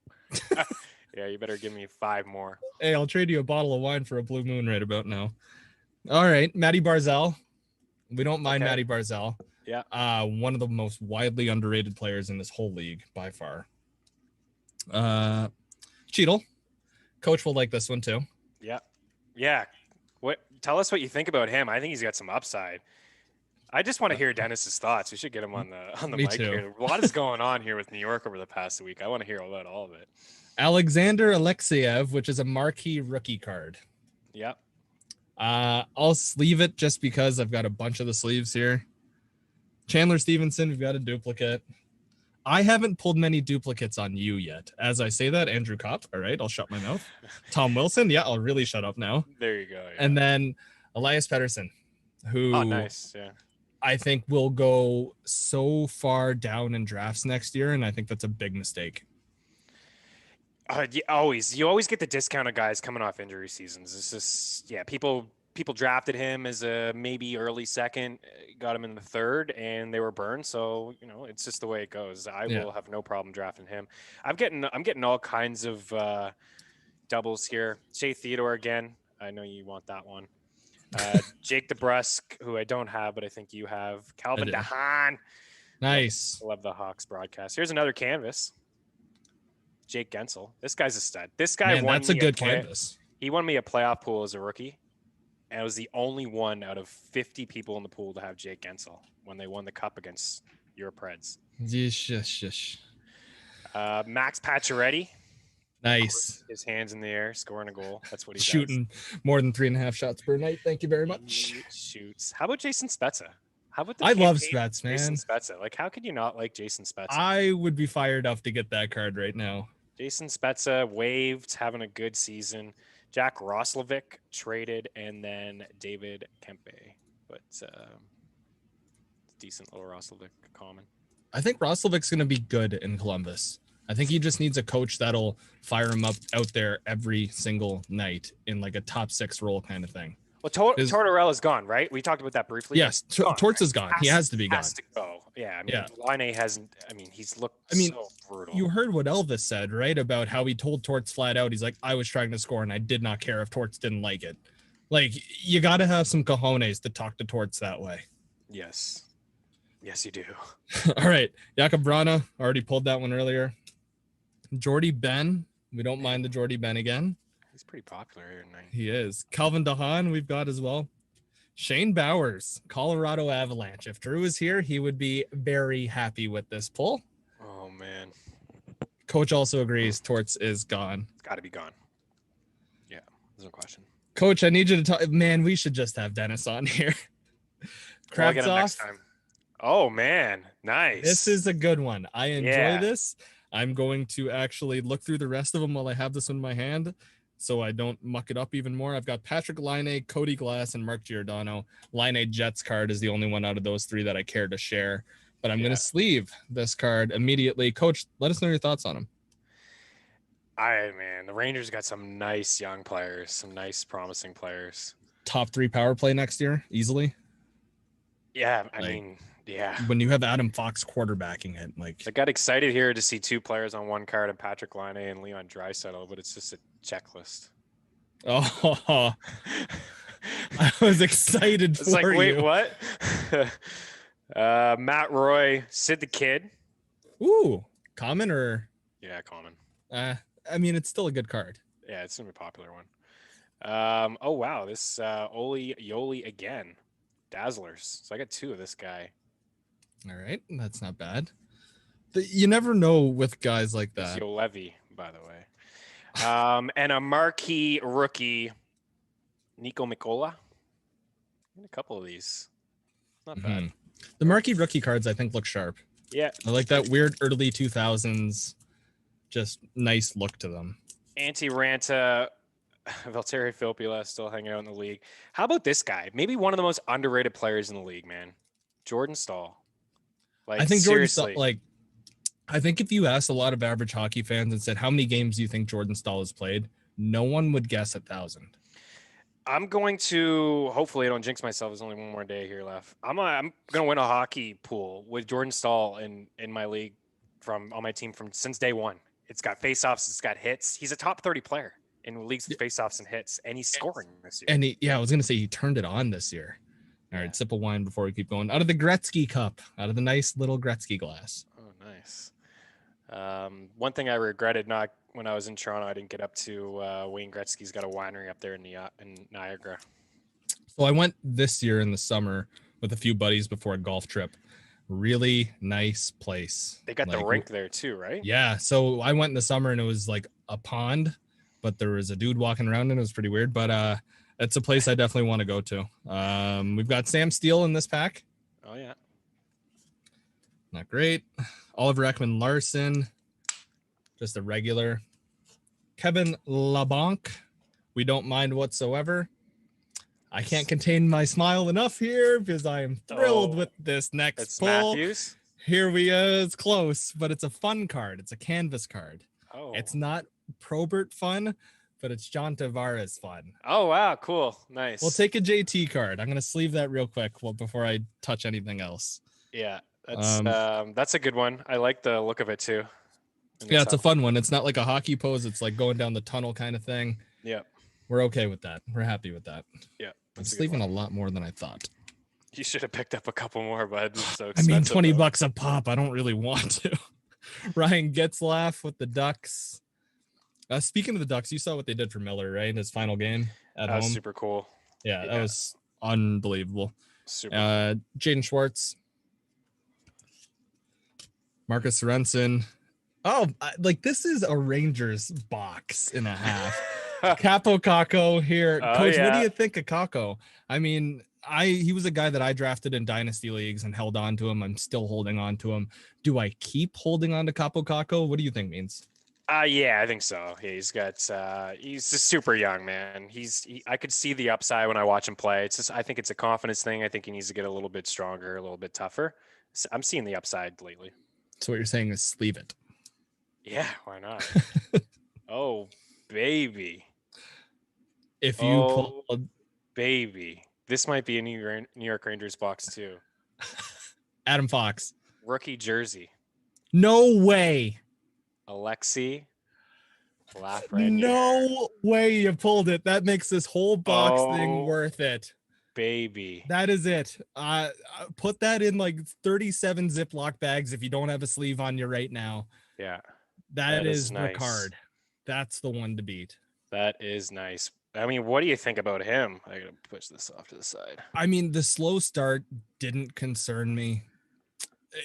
Yeah, you better give me 5 more. Hey, I'll trade you a bottle of wine for a Blue Moon right about now. All right. Maddie Barzell. We don't mind Maddie Barzell. Yeah. One of the most widely underrated players in this whole league by far. Cheadle. Coach will like this one too. Yeah. Yeah. Tell us what you think about him. I think he's got some upside. I just want to hear Dennis's thoughts. We should get him on the mic here. A lot is going on here with New York over the past week. I want to hear about all of it. Alexander Alexeyev, which is a marquee rookie card. Yep. I'll sleeve it just because I've got a bunch of the sleeves here. Chandler Stevenson, we've got a duplicate. I haven't pulled many duplicates on you yet. As I say that, Andrew Kopp. All right, I'll shut my mouth. Tom Wilson. Yeah, I'll really shut up now. There you go. Yeah. And then Elias Pettersson, who nice. Yeah. I think will go so far down in drafts next year, and I think that's a big mistake. You always get the discounted guys coming off injury seasons. It's just people drafted him as a maybe early second, got him in the third, and they were burned. So it's just the way it goes. I will have no problem drafting him. I'm getting all kinds of doubles here. Shea Theodore again. I know you want that one. Jake DeBrusk, who I don't have, but I think you have. Calvin DeHaan. Nice. Love the Hawks broadcast. Here's another canvas. Jake Guentzel. This guy's a stud. This guy won. That's a good canvas. He won me a playoff pool as a rookie, and I was the only one out of 50 people in the pool to have Jake Guentzel when they won the cup against your Preds. Max Pacioretty. Nice. His hands in the air, scoring a goal. That's what he's shooting more than 3.5 shots per night. Thank you very much. He shoots. How about Jason Spezza? How about I love Spets, man. Jason Spezza. Like, how could you not like Jason Spezza? I would be fired up to get that card right now. Jason Spezza waived, having a good season. Jack Roslovic traded, and then David Kempe. But decent little Roslovic common. I think Roslovic's going to be good in Columbus. I think he just needs a coach that'll fire him up out there every single night in like a top 6 role kind of thing. Well, Tortorella's gone, right? We talked about that briefly. Yes, Torts is gone. He has to be gone. Has to go. Yeah, I mean, Laine hasn't. I mean, he's looked so brutal. You heard what Elvis said, right? About how he told Torts flat out. He's like, I was trying to score and I did not care if Torts didn't like it. Like, you got to have some cojones to talk to Torts that way. Yes, you do. All right, Jakub Verona, already pulled that one earlier. Jordy Ben, we don't mind the Jordy Ben again. He's pretty popular here tonight. He is. Calvin DeHaan, we've got as well. Shane Bowers, Colorado Avalanche. If Drew is here, he would be very happy with this pull. Oh, man. Coach also agrees Torts is gone. It's got to be gone. Yeah, there's no question. Coach, I need you to talk. Man, we should just have Dennis on here. I'll get him Kravtsov. next time. Oh, man. Nice. This is a good one. I enjoy this. I'm going to actually look through the rest of them while I have this in my hand, so I don't muck it up even more. I've got Patrick Laine, Cody Glass, and Mark Giordano. Laine Jets card is the only one out of those three that I care to share, but I'm going to sleeve this card immediately. Coach, let us know your thoughts on him. Man, the Rangers got some nice young players, some nice promising players. Top 3 power play next year, easily. Yeah, I mean, yeah. When you have Adam Fox quarterbacking it, like I got excited here to see 2 players on one card, and Patrick Laine and Leon Draisaitl, but it's just a checklist. Oh, I was excited it's for like, you. wait, what? Matt Roy, Sid the Kid. Ooh, common or? Yeah, common. I mean, it's still a good card. Yeah, it's gonna be a popular one. Oh wow, this Oli Yoli again, Dazzlers. So I got 2 of this guy. All right, that's not bad. You never know with guys like that. Yo Levy, by the way. And a marquee rookie, Nico Mikola. A couple of these. Not bad. The marquee rookie cards, I think, look sharp. Yeah. I like that weird early 2000s, just nice look to them. Antti Ranta, Valtteri Filppula still hanging out in the league. How about this guy? Maybe one of the most underrated players in the league, man. Jordan Staal. Like, I think seriously. Jordan Staal, I think if you asked a lot of average hockey fans and said, how many games do you think Jordan Staal has played? No one would guess 1,000. I'm going to, hopefully I don't jinx myself. There's only one more day here left. I'm going to win a hockey pool with Jordan Staal in my league on my team since day one. It's got faceoffs. It's got hits. He's a top 30 player in leagues with faceoffs and hits, and he's scoring this year. And I was going to say he turned it on this year. All right, sip of wine before we keep going. Out of the Gretzky cup, out of the nice little Gretzky glass. Oh, nice. One thing I regretted not when I was in Toronto, I didn't get up to Wayne Gretzky's got a winery up there in Niagara. So I went this year in the summer with a few buddies before a golf trip. Really nice place. They got the rink there too, right? Yeah. So I went in the summer and it was like a pond, but there was a dude walking around and it was pretty weird. But it's a place I definitely want to go to. We've got Sam Steele in this pack. Oh yeah. Not great. Oliver Ekman-Larsson, just a regular. Kevin LeBlanc, we don't mind whatsoever. I can't contain my smile enough here because I am thrilled with this next pull. Matthews. Here we go. It's close, but it's a fun card. It's a canvas card. Oh. It's not Probert fun, but it's John Tavares fun. Oh, wow. Cool. Nice. We'll take a JT card. I'm going to sleeve that real quick before I touch anything else. Yeah. That's a good one. I like the look of it too. Yeah, it's a fun one. It's not like a hockey pose. It's like going down the tunnel kind of thing. Yeah. We're okay with that. We're happy with that. Yeah. I'm sleeving a lot more than I thought. You should have picked up a couple more, bud. So I mean, $20 a pop. I don't really want to. Ryan Getzlaf with the Ducks. Speaking of the Ducks, you saw what they did for Miller, right? In his final game at home. That was super cool. Yeah, that was unbelievable. Super. Jaden Schwartz. Marcus Sorensen. Oh, this is a Rangers box and a half. Capo Kakko here. Coach, what do you think of Kakko? I mean, he was a guy that I drafted in dynasty leagues and held on to him. I'm still holding on to him. Do I keep holding on to Capo Kakko? What do you think means? Yeah, I think so. Yeah, he's just super young, man. I could see the upside when I watch him play. It's just, I think it's a confidence thing. I think he needs to get a little bit stronger, a little bit tougher. I'm seeing the upside lately. So what you're saying is sleeve it. Yeah, why not? Oh, baby. If you baby. This might be a New York Rangers box too. Adam Fox. Rookie jersey. No way. Alexeyev. Lafreniere. No way you pulled it. That makes this whole box thing worth it. Baby. That is it. Put that in like 37 Ziploc bags if you don't have a sleeve on you right now. Yeah. That is nice. the card. That's the one to beat. That is nice. I mean, what do you think about him? I gotta push this off to the side. I mean, the slow start didn't concern me.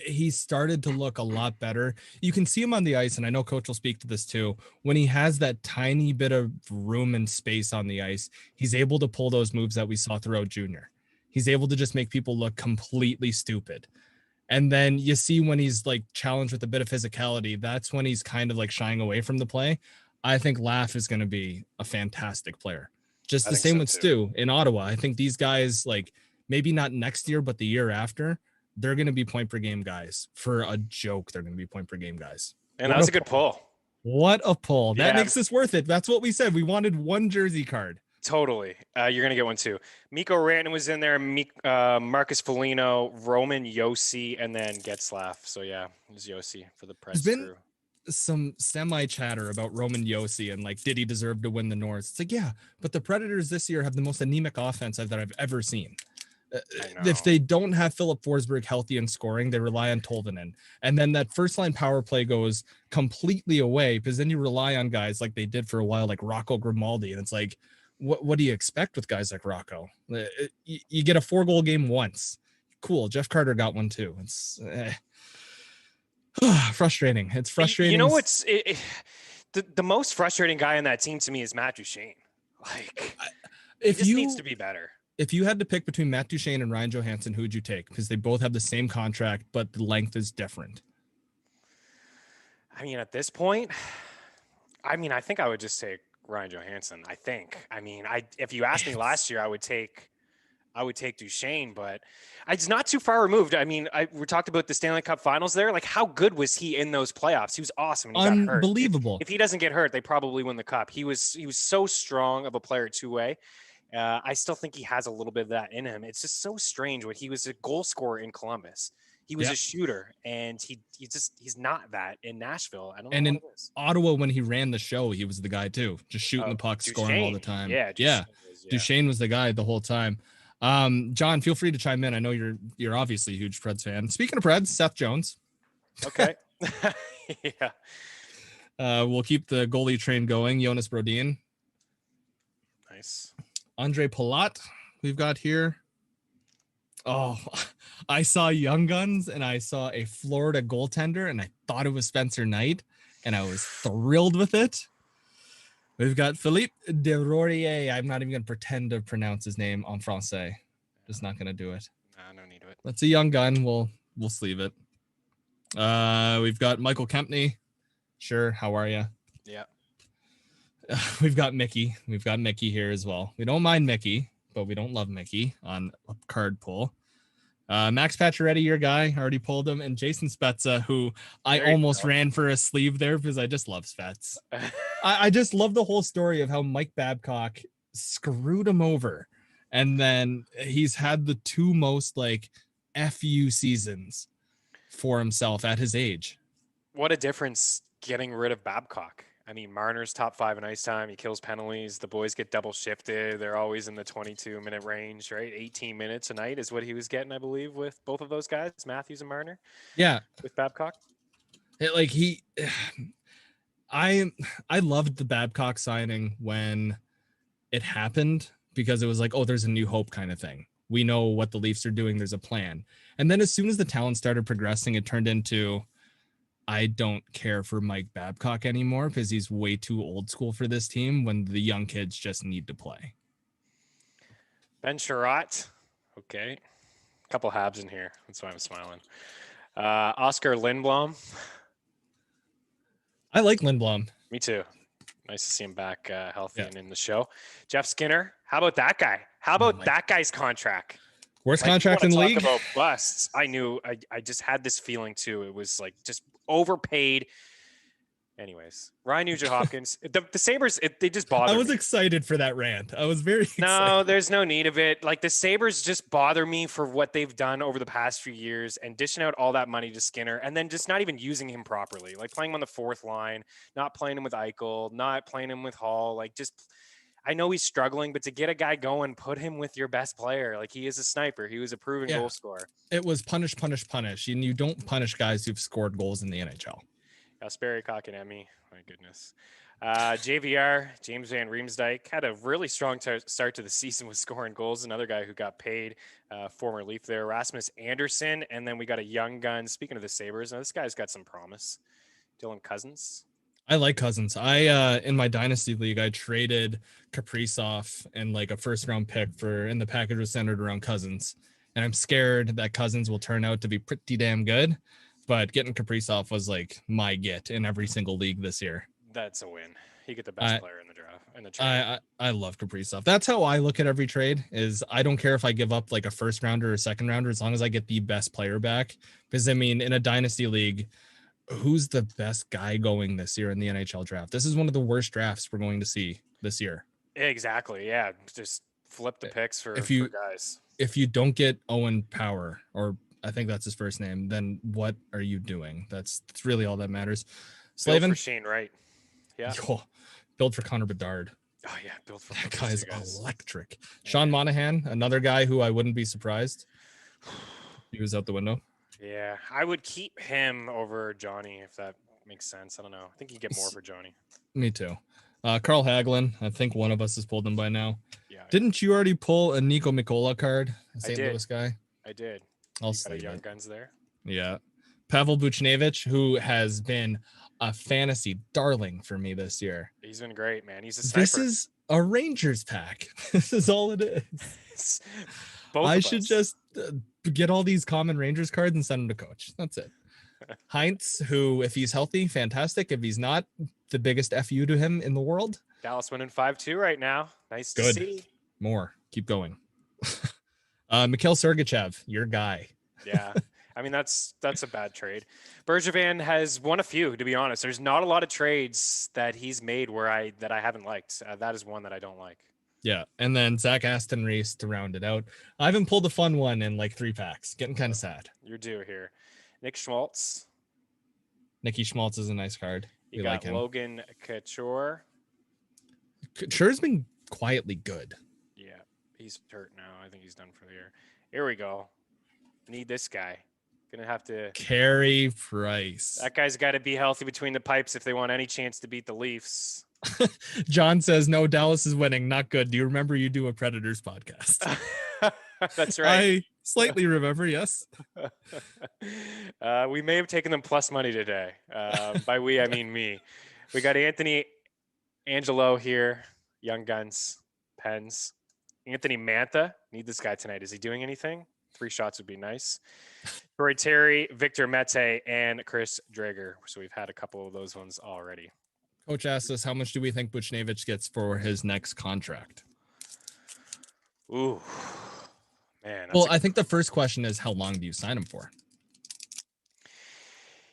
He started to look a lot better. You can see him on the ice, and I know Coach will speak to this too. When he has that tiny bit of room and space on the ice, he's able to pull those moves that we saw throughout junior. He's able to just make people look completely stupid. And then you see when he's like challenged with a bit of physicality, that's when he's kind of like shying away from the play. I think Laugh is going to be a fantastic player. Just the same with Stu in Ottawa. I think these guys, like maybe not next year, but the year after, they're going to be point per game guys. For a joke, they're going to be point per game guys. And that was a good pull. What a pull. That makes this worth it. That's what we said. We wanted one jersey card. Totally. You're going to get one too. Mikko Rantanen was in there, Marcus Foligno, Roman Josi, and then Getzlaf. So yeah, it was Josi for the press crew. Some semi chatter about Roman Josi and like, did he deserve to win the North? It's like, yeah, but the Predators this year have the most anemic offense that I've ever seen. If they don't have Philip Forsberg healthy and scoring, they rely on Tolvanen. And then that first line power play goes completely away because then you rely on guys like they did for a while, like Rocco Grimaldi. And it's like, what do you expect with guys like Rocco? You get a 4-goal game once. Cool. Jeff Carter got one too. It's frustrating. It's frustrating. You know what's the most frustrating guy on that team to me is Matt Duchene. Like, he just needs to be better. If you had to pick between Matt Duchene and Ryan Johansson, who would you take? Because they both have the same contract, but the length is different. I mean, at this point, I think I would just take Ryan Johansson. If you asked me last year, I would take Duchene, but it's not too far removed. We talked about the Stanley Cup Finals there. Like, how good was he in those playoffs? He was awesome. And he got hurt. Unbelievable. If he doesn't get hurt, they probably win the cup. He was so strong of a player two-way. I still think he has a little bit of that in him. It's just so strange when he was a goal scorer in Columbus. He was a shooter, and he's not that in Nashville. I don't know. And in Ottawa, when he ran the show, he was the guy too, just shooting the puck, scoring all the time. Duchene was the guy the whole time. John, feel free to chime in. I know you're obviously a huge Preds fan. Speaking of Preds, Seth Jones. Okay. We'll keep the goalie train going. Jonas Brodin. Nice. Andre Palat, we've got here. Oh, I saw Young Guns and I saw a Florida goaltender and I thought it was Spencer Knight and I was thrilled with it. We've got Philippe Desroriers. I'm not even going to pretend to pronounce his name en français. Just not going to do it. No need to it. That's a Young Gun. We'll sleeve it. We've got Michael Kempney. Sure. How are you? Yeah. We've got Mickey. We've got Mickey here as well. We don't mind Mickey, but we don't love Mickey on a card pull. Max Pacioretty, your guy, already pulled him, and Jason Spezza, who I almost ran for a sleeve there because I just love Spets. I just love the whole story of how Mike Babcock screwed him over, and then he's had the two most like FU seasons for himself at his age. What a difference getting rid of Babcock. Marner's top 5 in ice time. He kills penalties. The boys get double shifted. They're always in the 22-minute range, right? 18 minutes a night is what he was getting, I believe, with both of those guys, Matthews and Marner. Yeah. With Babcock. I loved the Babcock signing when it happened because it was like, oh, there's a new hope kind of thing. We know what the Leafs are doing. There's a plan. And then as soon as the talent started progressing, it turned into, I don't care for Mike Babcock anymore because he's way too old school for this team when the young kids just need to play. Ben Sherratt. Okay. A couple Habs in here. That's why I'm smiling. Oscar Lindblom. I like Lindblom. Me too. Nice to see him back healthy and in the show. Jeff Skinner. How about that guy? How about that guy's contract? Worst contract in the league? About busts. I knew. I just had this feeling too. It was like just overpaid. Anyways, Ryan Nugent-Hopkins. the Sabres, they just bother me. I was excited for that rant. I was very excited. No, there's no need of it. Like, the Sabres just bother me for what they've done over the past few years and dishing out all that money to Skinner and then just not even using him properly. Like, playing him on the fourth line, not playing him with Eichel, not playing him with Hall. Like, just, I know he's struggling, but to get a guy going, put him with your best player. Like, he is a sniper. He was a proven goal scorer. It was punish. And you don't punish guys who've scored goals in the NHL. Kasperi Kotkaniemi. My goodness. JVR, James Van Riemsdyk, had a really strong start to the season with scoring goals. Another guy who got paid, former Leaf there, Rasmus Anderson. And then we got a young gun. Speaking of the Sabres, now this guy's got some promise. Dylan Cousins. I like Cousins. In my dynasty league, I traded Kaprizov and like a first round pick and the package was centered around Cousins. And I'm scared that Cousins will turn out to be pretty damn good. But getting Kaprizov was like my get in every single league this year. That's a win. You get the best player in the draft. I love Kaprizov. That's how I look at every trade. Is I don't care if I give up like a first rounder or second rounder as long as I get the best player back. Because I mean, in a dynasty league, who's the best guy going this year in the NHL draft? This is one of the worst drafts we're going to see this year. Exactly. Yeah. Just flip the picks for guys. If you don't get Owen Power, or I think that's his first name, then what are you doing? That's really all that matters. Slavin. Built for Shane Wright. Yeah. Built for Connor Bedard. Oh yeah. Built for that guy's electric. Yeah. Sean Monahan, another guy who I wouldn't be surprised. He was out the window. Yeah, I would keep him over Johnny if that makes sense. I don't know. I think you get more for Johnny. Me too. Carl Hagelin. I think one of us has pulled him by now. Yeah. Didn't you already pull a Nico Mikola card? St. Louis guy. I did. I'll got young guns there. Yeah. Pavel Buchnevich, who has been a fantasy darling for me this year. He's been great, man. He's a sniper. This is a Rangers pack. This is all it is. I should just get all these common Rangers cards and send them to coach. That's it. Heinz, who, if he's healthy, fantastic. If he's not, the biggest FU to him in the world. Dallas winning 5-2 right now. Nice to see. More. Keep going. Mikhail Sergachev, your guy. Yeah. I mean, that's a bad trade. Bergevin has won a few, to be honest. There's not a lot of trades that he's made that I haven't liked. That is one that I don't like. Yeah, and then Zach Aston Reese to round it out. I haven't pulled a fun one in like 3 packs. Getting kind of sad. You're due here. Nick Schmaltz. Nicky Schmaltz is a nice card. You got Logan Couture. Couture's been quietly good. Yeah, he's hurt now. I think he's done for the year. Here we go. Need this guy. Gonna have to Carey Price. That guy's got to be healthy between the pipes if they want any chance to beat the Leafs. John says, no, Dallas is winning. Not good. Do you remember you do a Predators podcast? That's right. I slightly remember, yes. We may have taken them plus money today. By we, I mean me. We got Anthony Angelo here. Young Guns, Pens. Anthony Mantha. Need this guy tonight. Is he doing anything? 3 shots would be nice. Troy Terry, Victor Mete, and Chris Drager. So we've had a couple of those ones already. Coach asked us, how much do we think Buchnevich gets for his next contract? Ooh, man. Well, I think the first question is, how long do you sign him for?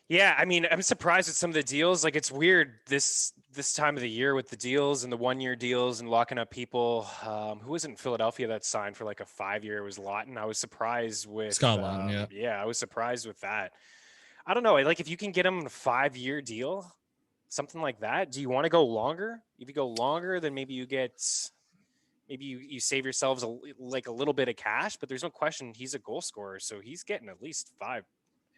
Yeah, I mean, I'm surprised at some of the deals. Like, it's weird this time of the year with the deals and the 1-year deals and locking up people. Who was in Philadelphia that signed for like a 5-year? It was Lawton. I was surprised with Scott Lawton. Yeah. Yeah, I was surprised with that. I don't know. Like, if you can get him a 5-year deal, something like that. Do you want to go longer? If you go longer, then maybe you save yourselves a little bit of cash, but there's no question he's a goal scorer. So he's getting at least 5,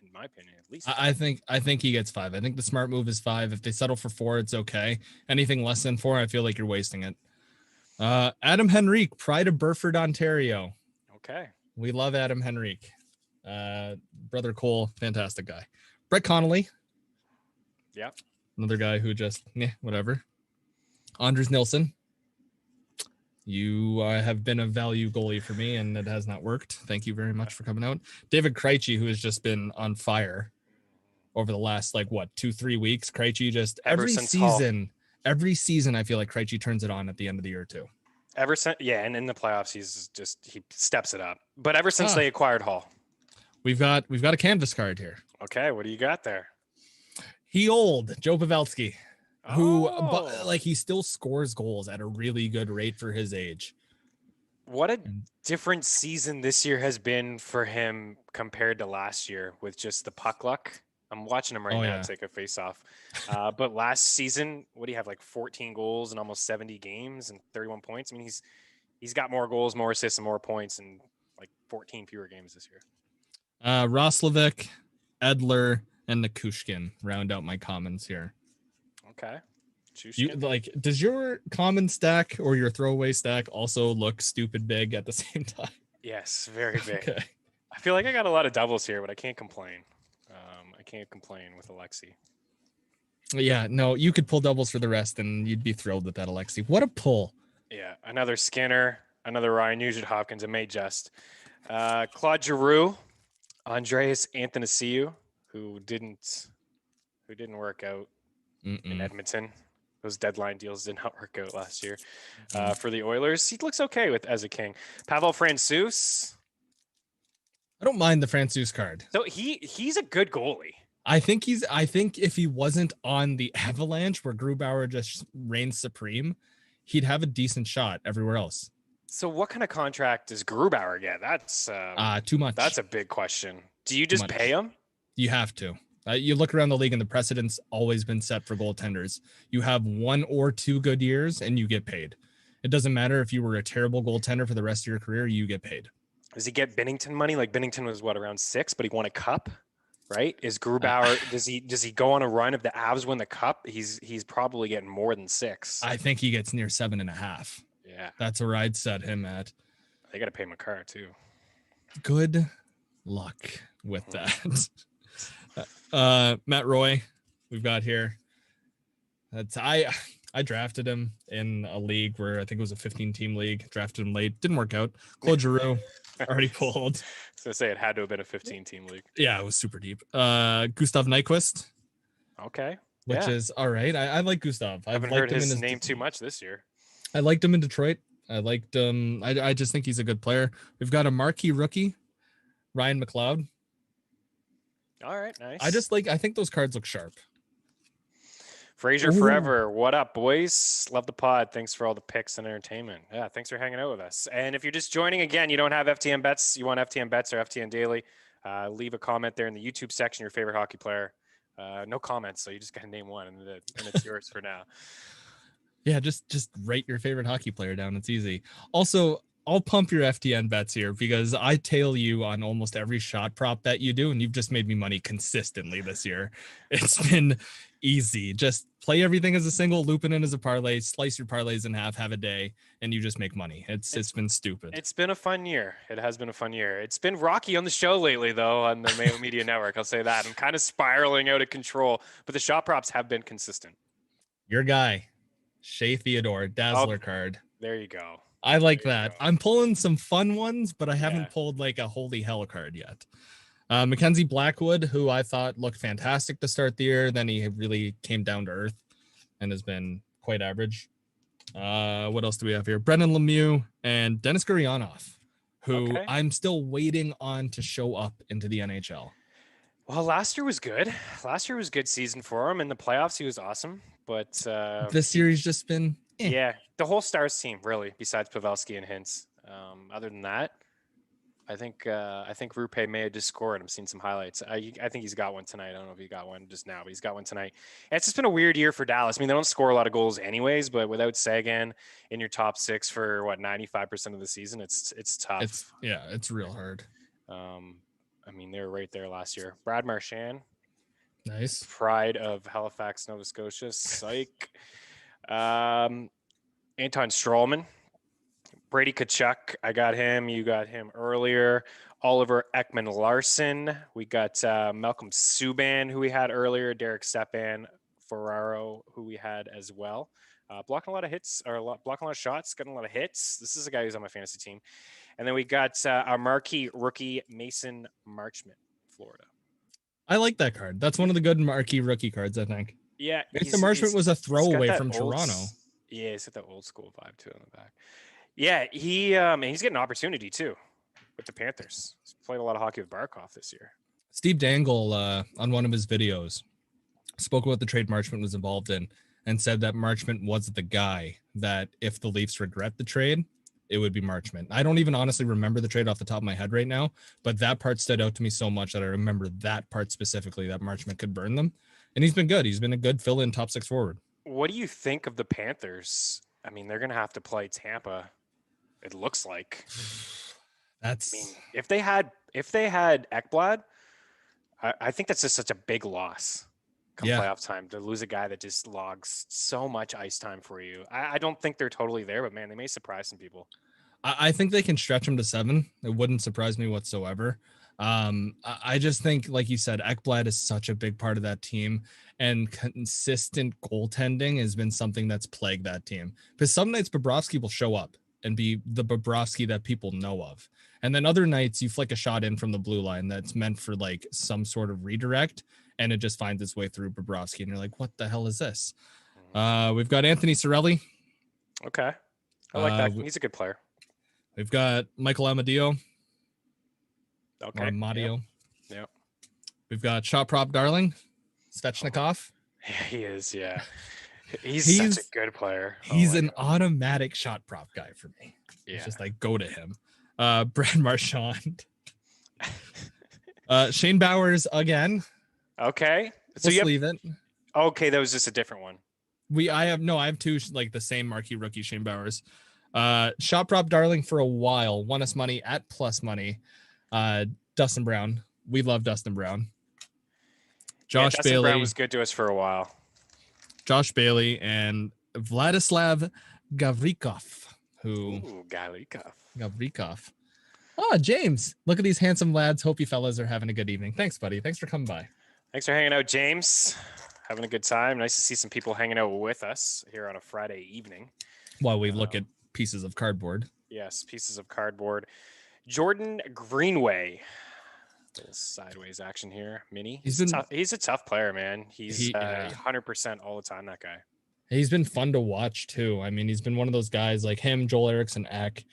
in my opinion, at least 5. I think he gets 5. I think the smart move is 5. If they settle for 4, it's okay. Anything less than 4, I feel like you're wasting it. Adam Henrique, Pride of Burford, Ontario. Okay. We love Adam Henrique. Brother Cole, fantastic guy. Brett Connolly. Yeah. Another guy who just, whatever. Anders Nielsen. You have been a value goalie for me, and it has not worked. Thank you very much for coming out. David Krejci, who has just been on fire over the last, 2-3 weeks. Krejci just every season, I feel like Krejci turns it on at the end of the year too. Ever since, yeah, and in the playoffs, he steps it up. But ever since they acquired Hall, we've got a canvas card here. Okay, what do you got there? Joe Pavelski. Who, he still scores goals at a really good rate for his age. What a different season this year has been for him compared to last year with just the puck luck. I'm watching him right now take a face off. But last season, what do you have, 14 goals in almost 70 games and 31 points? I mean, he's got more goals, more assists, and more points in 14 fewer games this year. Roslovic, Edler, and Nikushkin round out my commons here. Okay. Does your common stack or your throwaway stack also look stupid big at the same time? Yes, very big. Okay. I feel like I got a lot of doubles here, but I can't complain. I can't complain with Alexi. Yeah, no, you could pull doubles for the rest, and you'd be thrilled with that, Alexi. What a pull! Yeah, another Skinner, another Ryan Nugent Hopkins, and May Just. Claude Giroux, Andreas Athanasiou, who didn't work out in Edmonton. Those deadline deals did not work out last year for the Oilers. He looks okay as a king. Pavel Francouz. I don't mind the Francouz card. So he's a good goalie. I think if he wasn't on the Avalanche where Grubauer just reigns supreme, he'd have a decent shot everywhere else. So what kind of contract does Grubauer get? That's too much. That's a big question. Do you just pay him? You have to. You look around the league and the precedent's always been set for goaltenders. You have 1 or 2 good years and you get paid. It doesn't matter if you were a terrible goaltender for the rest of your career, you get paid. Does he get Binnington money? Like Binnington was around 6, but he won a cup, right? Is Grubauer does he go on a run if the Avs win the cup? He's probably getting more than 6. I think he gets near 7.5. Yeah. That's where I'd set him at. They gotta pay Makar too. Good luck with that. Matt Roy, we've got here. I drafted him in a league where I think it was a 15-team league. Drafted him late, didn't work out. Claude Giroux already pulled. I was gonna say it had to have been a 15-team league. Yeah, it was super deep. Gustav Nyquist. Okay, which is all right. I like Gustav. I haven't heard his name too much this year. I liked him in Detroit. I liked him. I just think he's a good player. We've got a marquee rookie, Ryan Mcleod. All right, nice. I think those cards look sharp. Fraser Forever, what up, boys? Love the pod. Thanks for all the picks and entertainment. Yeah, thanks for hanging out with us. And if you're just joining again, you don't have FTN Bets, you want FTN Bets or FTN Daily, leave a comment there in the YouTube section, your favorite hockey player. No comments, so you just got to name one, and it's yours for now. Yeah, just write your favorite hockey player down. It's easy. Also, I'll pump your FTN bets here because I tail you on almost every shot prop that you do, and you've just made me money consistently this year. It's been easy. Just play everything as a single, loop it in as a parlay, slice your parlays in half, have a day, and you just make money. It's been stupid. It's been a fun year. It has been a fun year. It's been rocky on the show lately, though, on the Mayo Media Network. I'll say that. I'm kind of spiraling out of control, but the shot props have been consistent. Your guy, Shea Theodore, Dazzler card. There you go. I like that. I'm pulling some fun ones, but I haven't pulled like a holy hell card yet. Mackenzie Blackwood, who I thought looked fantastic to start the year. Then he really came down to earth and has been quite average. What else do we have here? Brendan Lemieux and Dennis Gurianov, who I'm still waiting on to show up into the NHL. Well, last year was good. Last year was a good season for him. In the playoffs, he was awesome. But this series just been yeah, the whole Stars team really, besides Pavelski and Hintz. Other than that, I think Rupe may have just scored. I'm seeing some highlights. I think he's got one tonight. I don't know if he got one just now, but he's got one tonight. And it's just been a weird year for Dallas. I mean, they don't score a lot of goals anyways, but without Sagan in your top 6 for 95% of the season, it's tough. It's real hard. I mean, they were right there last year. Brad Marchand. Nice. Pride of Halifax, Nova Scotia. Psych. Anton Strawman. Brady Tkachuk. I got him. You got him earlier. Oliver Ekman-Larsson. We got Malcolm Subban, who we had earlier. Derek Stepan Ferraro, who we had as well. Blocking a lot of hits, or blocking a lot of shots, getting a lot of hits. This is a guy who's on my fantasy team. And then we got our marquee rookie, Mason Marchment, Florida. I like that card. That's one of the good marquee rookie cards, I think. Yeah. Mason Marchment was a throwaway from Toronto. Yeah, he's got that old school vibe, too, on the back. Yeah, he's getting an opportunity, too, with the Panthers. He's played a lot of hockey with Barkov this year. Steve Dangle, on one of his videos, spoke about the trade Marchment was involved in and said that Marchment was the guy that if the Leafs regret the trade, it would be Marchment. I don't even honestly remember the trade off the top of my head right now, but that part stood out to me so much that I remember that part specifically, that Marchment could burn them. And he's been good. He's been a good fill-in top 6 forward. What do you think of the Panthers? I mean, they're going to have to play Tampa, it looks like. That's. I mean, if they had Ekblad, I think that's just such a big loss come Yeah. playoff time to lose a guy that just logs so much ice time for you. I don't think they're totally there, but man, they may surprise some people. I think they can stretch him to 7. It wouldn't surprise me whatsoever. I just think, like you said, Ekblad is such a big part of that team, and consistent goaltending has been something that's plagued that team. Because some nights Bobrovsky will show up and be the Bobrovsky that people know of. And then other nights you flick a shot in from the blue line that's meant for like some sort of redirect, and it just finds its way through Bobrovsky, and you're like, what the hell is this? We've got Anthony Cirelli. Okay. I like that. He's a good player. We've got Michael Amadio. Okay. Or Amadio. Yep. We've got shot prop darling, Svechnikov. Yeah, he is. Yeah. He's such a good player. He's an automatic shot prop guy for me. Yeah. It's just like, go to him. Brad Marchand. Shane Bowers again. Okay. So you leave it. Okay, that was just a different one. I have 2 like the same marquee rookie, Shane Bowers. Shot prop darling for a while, won us money at plus money. Dustin Brown. We love Dustin Brown. Josh Dustin Bailey Brown was good to us for a while. Josh Bailey and Vladislav Gavrikov, Gavrikov. Oh, James. Look at these handsome lads. Hope you fellas are having a good evening. Thanks, buddy. Thanks for coming by. Thanks for hanging out, James. Having a good time. Nice to see some people hanging out with us here on a Friday evening. While we look at pieces of cardboard. Yes, pieces of cardboard. Jordan Greenway. A little sideways action here. Meaney. He's a tough player, man. He's 100% all the time, that guy. He's been fun to watch, too. I mean, he's been one of those guys like him, Joel Eriksson, Ek.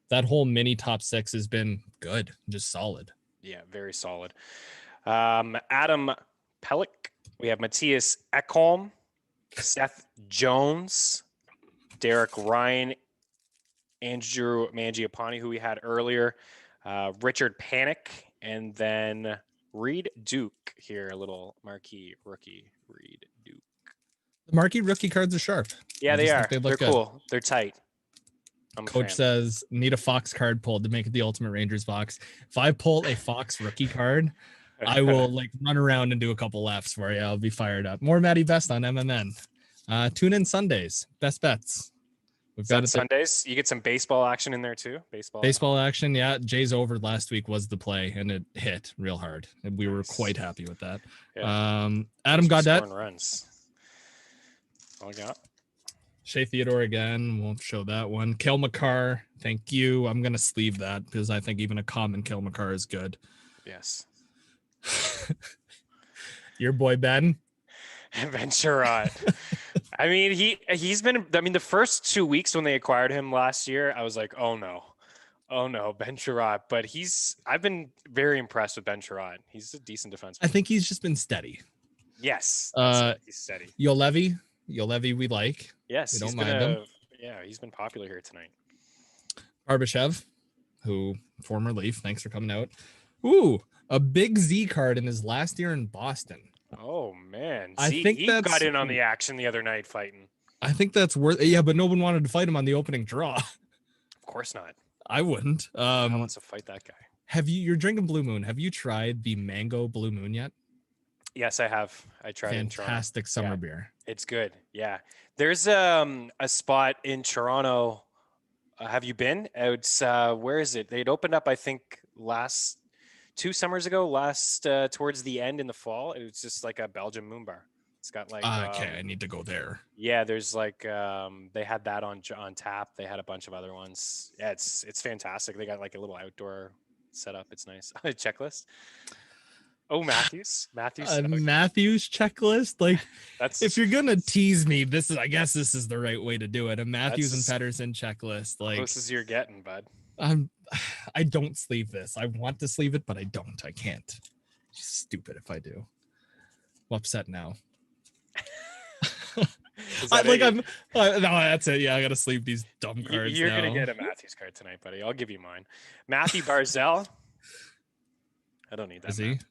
That whole mini top 6 has been good, just solid. Yeah, very solid. Adam Pellick. We have Matthias Ekholm, Seth Jones, Derek Ryan, Andrew Mangiapane, who we had earlier, Richard Panic, and then Reed Duke here, a little marquee rookie, Reed Duke. The marquee rookie cards are sharp. Yeah, they are. They're cool. They're tight. Coach says, need a Fox card pulled to make it the Ultimate Rangers box. If I pull a Fox rookie card, I will like run around and do a couple laps for you. I'll be fired up. More Maddie Best on MMN. Tune in Sundays. Best bets. We've got Sundays. You get some baseball action in there too. Baseball action. Yeah. Jay's over last week was the play, and it hit real hard. And we were quite happy with that. Yeah. Adam Gaudette. Runs. All I got. Shea Theodore again. Won't show that one. Kel McCarr. Thank you. I'm going to sleeve that because I think even a common Kel McCarr is good. Yes. Your boy Ben Sherrod. I mean, he's been. I mean, the first 2 weeks when they acquired him last year, I was like, oh no, Ben Sherrod. But I've been very impressed with Ben Sherrod. He's a decent defenseman. I think he's just been steady. Yes, he's steady. Yolevi, we like. Yes, we don't mind him. Yeah, he's been popular here tonight. Barbashev, who former Leaf. Thanks for coming out. Ooh. A big Z card in his last year in Boston. Oh man, I think he got in on the action the other night fighting. I think that's worth. Yeah, but no one wanted to fight him on the opening draw. Of course not. I wouldn't. No one wants to fight that guy. You're drinking Blue Moon. Have you tried the Mango Blue Moon yet? Yes, I have. I tried. Fantastic summer beer. It's good. Yeah, there's a spot in Toronto. Have you been? It's where is it? They'd opened up, I think, 2 summers ago, towards the end in the fall. It was just like a Belgian moon bar. It's got like okay, I need to go there. Yeah, there's like they had that on tap. They had a bunch of other ones. Yeah, it's fantastic. They got like a little outdoor setup. It's nice. Checklist. Oh, Matthews checklist. Like if you're gonna tease me, I guess this is the right way to do it. A Matthews and Pettersson checklist. Like close as you're getting, bud. I don't sleeve this. I want to sleeve it, but I don't. I can't. It's stupid if I do. I'm upset now. No, that's it. Yeah, I gotta sleeve these dumb cards. You're gonna get a Matthews card tonight, buddy. I'll give you mine. Matthew Barzell. I don't need that. Is he? Card.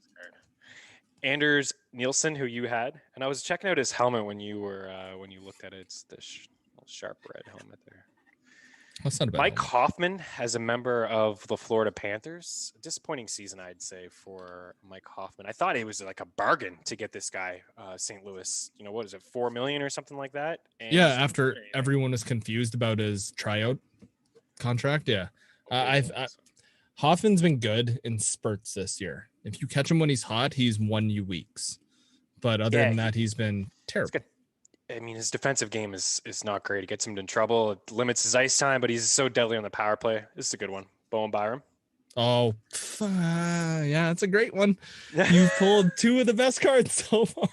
Anders Nielsen, who you had, and I was checking out his helmet when you looked at it. It's the sharp red helmet there. That's not a bad Mike helmet. Hoffman as a member of the Florida Panthers. Disappointing season, I'd say, for Mike Hoffman. I thought it was like a bargain to get this guy, St. Louis. What is it, $4 million or something like that? And Yeah, after everyone was confused about his tryout contract. Yeah, Hoffman's been good in spurts this year. If you catch him when he's hot, he's won you weeks. But other than that, he's been terrible. I mean, his defensive game is not great. It gets him in trouble. It limits his ice time, but he's so deadly on the power play. This is a good one. Bowen Byram. Oh, yeah, it's a great one. You pulled two of the best cards so far.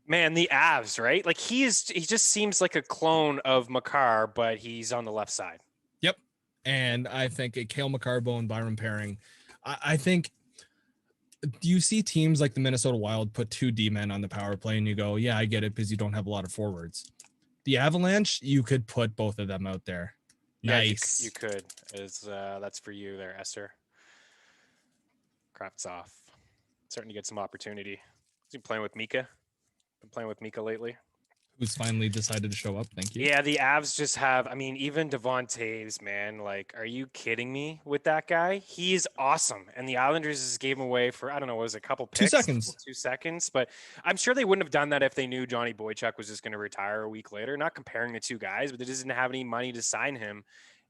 Man, the Avs, right? Like he just seems like a clone of Makar, but he's on the left side. Yep. And I think a Cale Makar, Bowen Byram pairing, I think, do you see teams like the Minnesota Wild put 2 D-men on the power play and you go, yeah, I get it because you don't have a lot of forwards. The Avalanche, you could put both of them out there. Nice. Yeah, you could. That's for you there, Esther. Kravtsov. Starting to get some opportunity. Is he playing with Mika? Been playing with Mika lately. Who's finally decided to show up. Thank you. Yeah, the Avs just have, I mean, even Devon Toews, man, like, are you kidding me with that guy? He's awesome. And the Islanders just gave him away for, I don't know, what was it, a couple picks? 2 seconds. 2 seconds. But I'm sure they wouldn't have done that if they knew Johnny Boychuk was just going to retire a week later. Not comparing the two guys, but they just didn't have any money to sign him.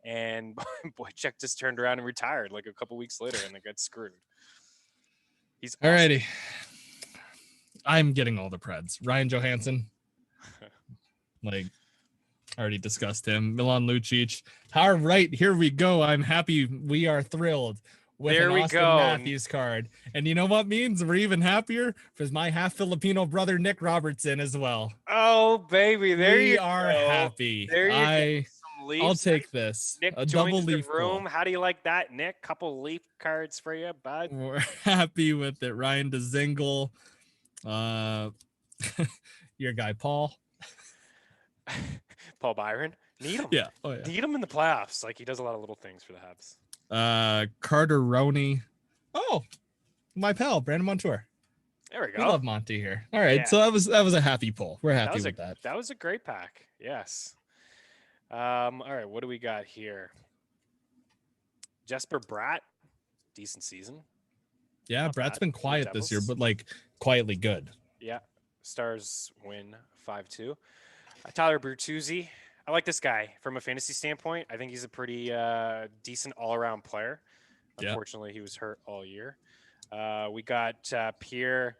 And Boychuk just turned around and retired like a couple weeks later, and they got screwed. He's awesome. Alrighty. I'm getting all the Preds. Ryan Johansson. Like, already discussed him. Milan Lucic. All right, here we go. I'm happy. We are thrilled with an Austin Matthews card. And you know what means we're even happier? Because my half Filipino brother Nick Robertson as well. Oh, baby. We are happy. There you go. I'll take this. Nick a joins double the leaf room. pull. How do you like that, Nick? Couple leaf cards for you, bud. We're happy with it. Ryan DeZingle. Your guy, Paul. Paul Byron. Need him. Yeah. Oh, yeah. Need him in the playoffs. Like, he does a lot of little things for the Habs. Carter Roney. Oh, my pal, Brandon Montour. There we go. We love Monty here. All right. Yeah. So that was a happy pull. We're happy with that. That was a great pack. Yes. All right. What do we got here? Jesper Bratt. Decent season. Yeah. Not Bratt's been quiet this year, but like quietly good. Yeah. Stars win 5-2. Tyler Bertuzzi. I like this guy from a fantasy standpoint. I think he's a pretty decent all-around player. Unfortunately, he was hurt all year. We got Pierre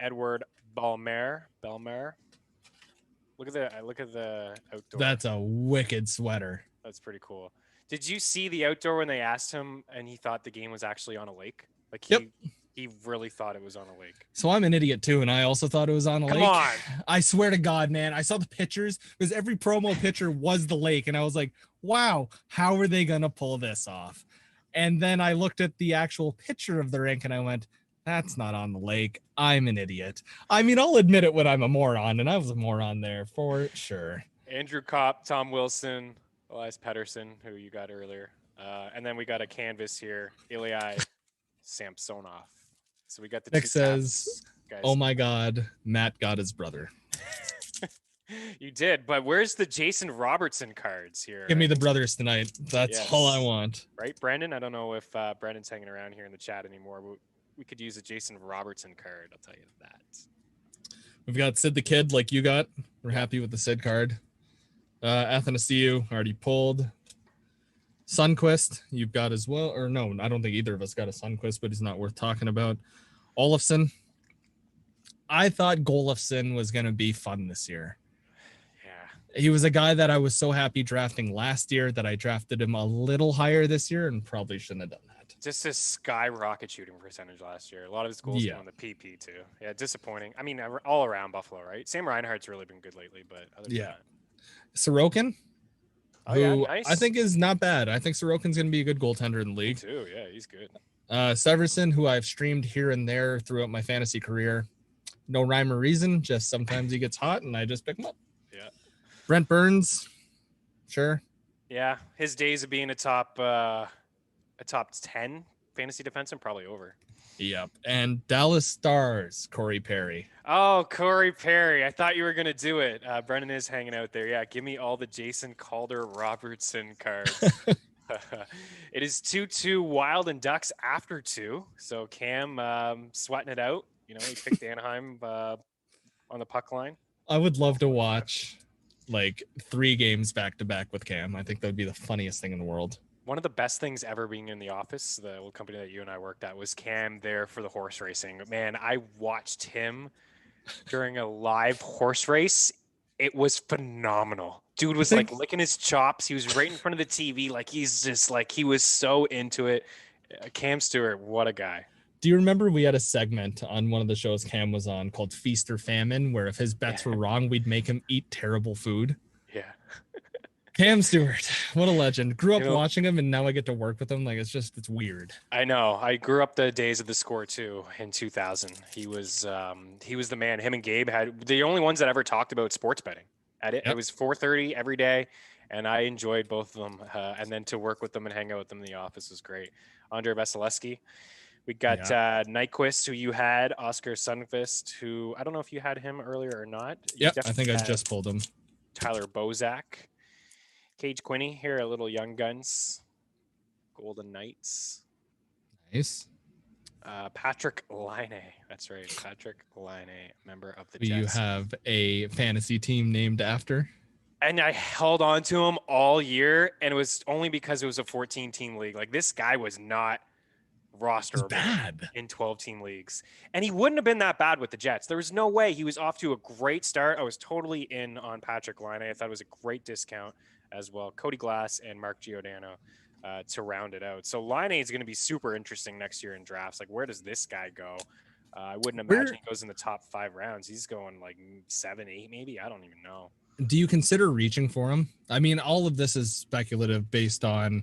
Edward Belmer. Look at the outdoor. That's a wicked sweater. That's pretty cool. Did you see the outdoor when they asked him and he thought the game was actually on a lake? Like he really thought it was on a lake. So I'm an idiot too, and I also thought it was on a lake. Come on. I swear to God, man. I saw the pictures because every promo picture was the lake, and I was like, wow, how are they gonna pull this off? And then I looked at the actual picture of the rink and I went, that's not on the lake. I'm an idiot. I mean, I'll admit it when I'm a moron, and I was a moron there for sure. Andrew Kopp, Tom Wilson, Elias Pettersson, who you got earlier. And then we got a canvas here, Ilya Samsonov. So we got the Nick says, guys. Oh my God, Matt got his brother. You did, but where's the Jason Robertson cards here? Give me the brothers tonight. That's all I want. Right, Brandon? I don't know if Brandon's hanging around here in the chat anymore, but we could use a Jason Robertson card. I'll tell you that. We've got Sid the Kid like you got. We're happy with the Sid card. Athanasiou already pulled. Sundqvist, you've got as well. Or no, I don't think either of us got a Sundqvist, but he's not worth talking about. Olofsson. I thought Golofsson was going to be fun this year. Yeah. He was a guy that I was so happy drafting last year that I drafted him a little higher this year and probably shouldn't have done that. Just a skyrocket shooting percentage last year. A lot of his goals came on the PP too. Yeah, disappointing. I mean, all around Buffalo, right? Sam Reinhart's really been good lately, but other than that. Sorokin, who nice. I think is not bad. I think Sorokin's going to be a good goaltender in the league. Me too. Yeah, he's good. Severson, who I've streamed here and there throughout my fantasy career. No rhyme or reason, just sometimes he gets hot and I just pick him up. Yeah. Brent Burns, sure. Yeah, his days of being a top 10 fantasy defenseman, probably over. Yep. And Dallas Stars, Corey Perry. Oh, Corey Perry. I thought you were going to do it. Brennan is hanging out there. Yeah, give me all the Jason Calder Robertson cards. It is 2-2 Wild and Ducks after 2. So Cam sweating it out. You know, he picked Anaheim on the puck line. I would love to watch like 3 games back to back with Cam. I think that would be the funniest thing in the world. One of the best things ever being in the office, the old company that you and I worked at, was Cam there for the horse racing. Man, I watched him during a live horse race. It was phenomenal. Dude was like licking his chops. He was right in front of the TV. Like he's just like, he was so into it. Cam Stewart, what a guy. Do you remember we had a segment on one of the shows Cam was on called Feast or Famine, where if his bets were wrong, we'd make him eat terrible food? Yeah. Cam Stewart, what a legend. Grew up watching him, and now I get to work with him. Like, it's weird. I know. I grew up the days of the Score, too, in 2000. He was the man. Him and Gabe had the only ones that ever talked about sports betting. It was 4:30 every day, and I enjoyed both of them. And then to work with them and hang out with them in the office was great. Andre Vasilevsky. We got Nyquist, who you had, Oscar Sundqvist, who I don't know if you had him earlier or not. Yep, I think I just pulled him. Tyler Bozak. Cage Quinney here, a little Young Guns. Golden Knights. Nice. Patrick Laine. That's right. Patrick Laine, member of the Jets. You have a fantasy team named after? And I held on to him all year, and it was only because it was a 14-team league. Like, this guy was not rosterable bad in 12-team leagues. And he wouldn't have been that bad with the Jets. There was no way. He was off to a great start. I was totally in on Patrick Laine. I thought it was a great discount as well. Cody Glass and Mark Giordano to round it out. So Laine is going to be super interesting next year in drafts. Like, where does this guy go? I wouldn't imagine he goes in the top 5 rounds. He's going like 7, 8, maybe. I don't even know. Do you consider reaching for him? I mean, all of this is speculative based on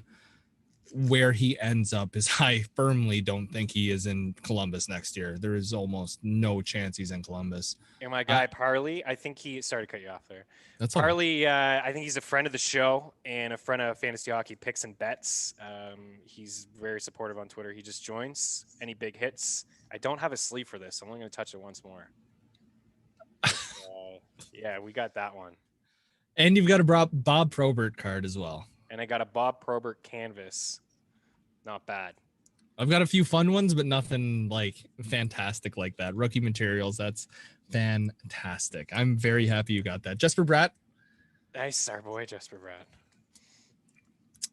where he ends up. I firmly don't think he is in Columbus next year. There is almost no chance he's in Columbus. And my guy Parley, I think sorry to cut you off there. That's Parley. I think he's a friend of the show and a friend of Fantasy Hockey Picks and Bets. He's very supportive on Twitter. He just joins any big hits. I don't have a sleeve for this. I'm only going to touch it once more. Yeah, we got that one. And you've got a Bob Probert card as well. And I got a Bob Probert canvas. Not bad. I've got a few fun ones, but nothing like fantastic like that. Rookie materials, that's fantastic. I'm very happy you got that. Jesper Bratt. Nice, our boy Jesper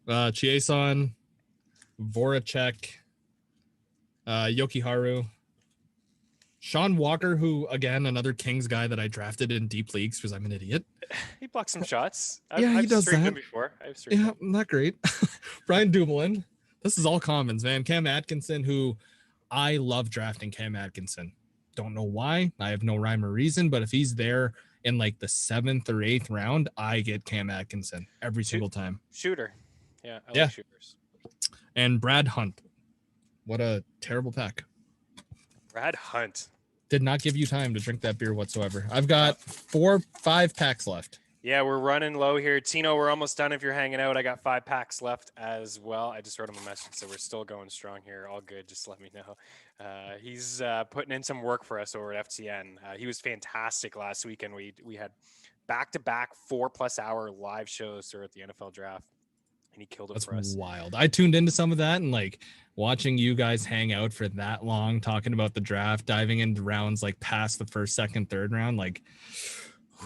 Bratt. Chiasson, Voracek, Yokiharu. Sean Walker, who, again, another Kings guy that I drafted in deep leagues because I'm an idiot. He blocks some shots. He does that. Him before. Not great. Brian Dumoulin. This is all commons, man. Cam Atkinson, who I love drafting Cam Atkinson. Don't know why. I have no rhyme or reason, but if he's there in like the 7th or 8th round, I get Cam Atkinson every single time. Shooter. Yeah, I like shooters. And Brad Hunt. What a terrible pack. Brad Hunt. Did not give you time to drink that beer whatsoever. I've got 5 packs left. Yeah, we're running low here. Tino, we're almost done if you're hanging out. I got 5 packs left as well. I just wrote him a message, so we're still going strong here. All good. Just let me know. He's putting in some work for us over at FTN. He was fantastic last weekend. We had back-to-back 4+ hour live shows throughout the NFL draft, and he killed it for us. That's wild. I tuned into some of that, and like watching you guys hang out for that long, talking about the draft, diving into rounds like past the 1st, 2nd, 3rd round. Like,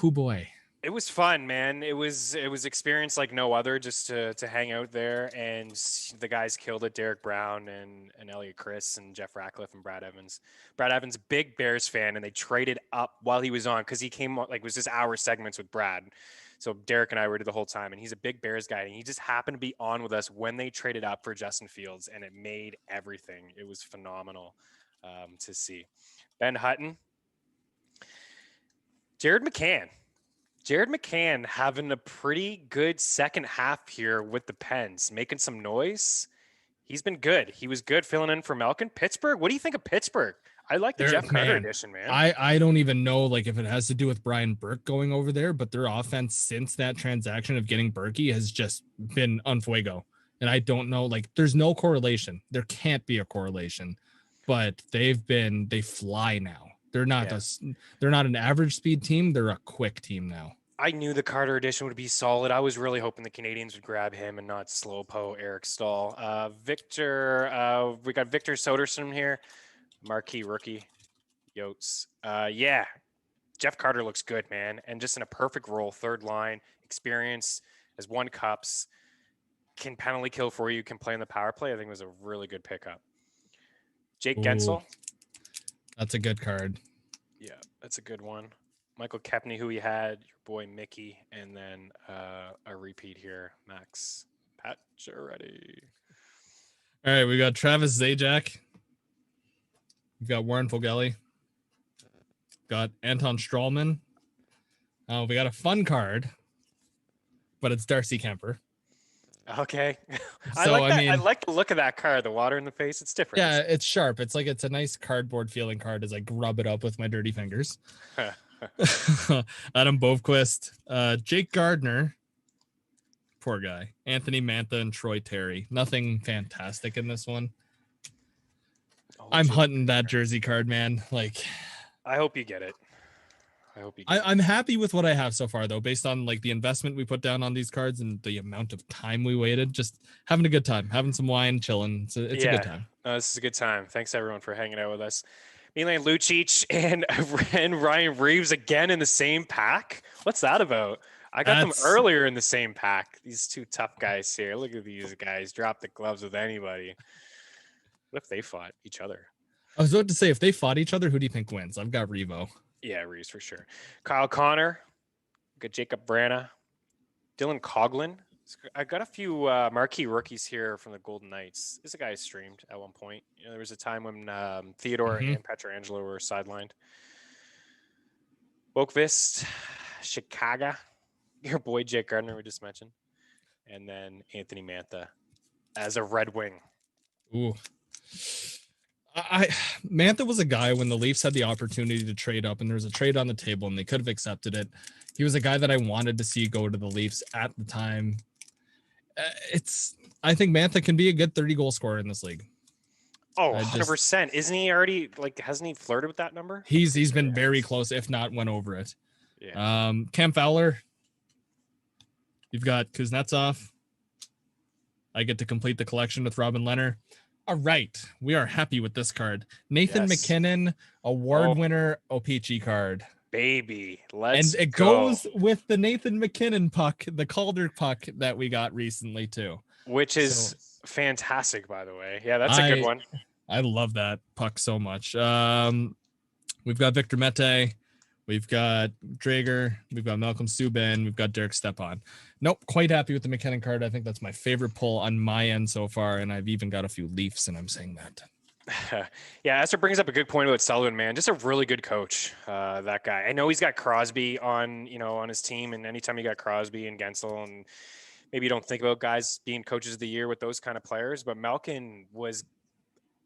whoo boy. It was fun, man. It was experience like no other, just to hang out there, and the guys killed it. Derek Brown and Elliot Chris and Jeff Ratcliffe and Brad Evans. Brad Evans, big Bears fan, and they traded up while he was on because he came like it was just hour segments with Brad. So Derek and I were the whole time, and he's a big Bears guy, and he just happened to be on with us when they traded up for Justin Fields, and it made everything. It was phenomenal to see. Ben Hutton, Jared McCann having a pretty good second half here with the Pens, making some noise. He's been good. He was good filling in for Malkin. Pittsburgh, what do you think of Pittsburgh? I like the Jeff Carter edition, man. I don't even know like if it has to do with Brian Burke going over there, but their offense since that transaction of getting Berkey has just been on fuego. And I don't know, like, there's no correlation. There can't be a correlation, but they fly now. They're not they're not an average speed team. They're a quick team now. I knew the Carter edition would be solid. I was really hoping the Canadians would grab him and not Slowpo, Eric Stahl. Victor, we got Victor Soderstrom here, marquee rookie, Yotes. Yeah, Jeff Carter looks good, man, and just in a perfect role, third line, experience, has won cups, can penalty kill for you, can play in the power play. I think it was a really good pickup. Jake Guentzel. That's a good card. Yeah, that's a good one. Michael Kepney, who we had, your boy Mickey, and then a repeat here, Max Pacioretty. All right, we got Travis Zajac. We've got Warren Fogelli. Got Anton Strawman. We got a fun card, but it's Darcy Kemper. Okay. So, I like the look of that card, the water in the face. It's different. Yeah, it's sharp. It's a nice cardboard feeling card as I rub it up with my dirty fingers. Adam Bovequist, Jake Gardner, poor guy, Anthony Mantha, and Troy Terry. Nothing fantastic in this one. I'm hunting that jersey card, man. Like, I hope you get it. I'm happy with what I have so far, though, based on like the investment we put down on these cards and the amount of time we waited. Just having a good time, having some wine, chilling. It's a good time. This is a good time. Thanks everyone for hanging out with us. Milan Lucic and Ryan Reeves again in the same pack. What's that about? I got them earlier in the same pack. These two tough guys here. Look at these guys. Drop the gloves with anybody. What if they fought each other? I was about to say, if they fought each other, who do you think wins? I've got Revo. Yeah, Reeves for sure. Kyle Connor. Got Jakub Verona. Dylan Coughlin. I got a few marquee rookies here from the Golden Knights. This is a guy I streamed at one point. You know, there was a time when Theodore and Pietrangelo were sidelined. Boqvist, Chicago, your boy Jake Gardner we just mentioned, and then Anthony Mantha as a Red Wing. Ooh. Mantha was a guy when the Leafs had the opportunity to trade up and there was a trade on the table and they could have accepted it. He was a guy that I wanted to see go to the Leafs at the time. I think Mantha can be a good 30-goal scorer in this league. Oh, 100%. Isn't he already, hasn't he flirted with that number? He's been very close, if not went over it. Yeah. Cam Fowler. You've got Kuznetsov. I get to complete the collection with Robin Leonard. All right. We are happy with this card. Nathan McKinnon, award winner, OPG card. Baby, let's And it goes with the Nathan McKinnon puck, the Calder puck that we got recently too. Which is fantastic, by the way. Yeah, that's a good one. I love that puck so much. We've got Victor Mete. We've got Drager. We've got Malcolm Subban. We've got Derek Stepan. Nope, quite happy with the McKinnon card. I think that's my favorite pull on my end so far, and I've even got a few Leafs, and I'm saying that. Yeah, Esther brings up a good point about Sullivan, man. Just a really good coach, that guy. I know he's got Crosby on his team, and anytime you got Crosby and Guentzel, and maybe you don't think about guys being coaches of the year with those kind of players, but Malkin was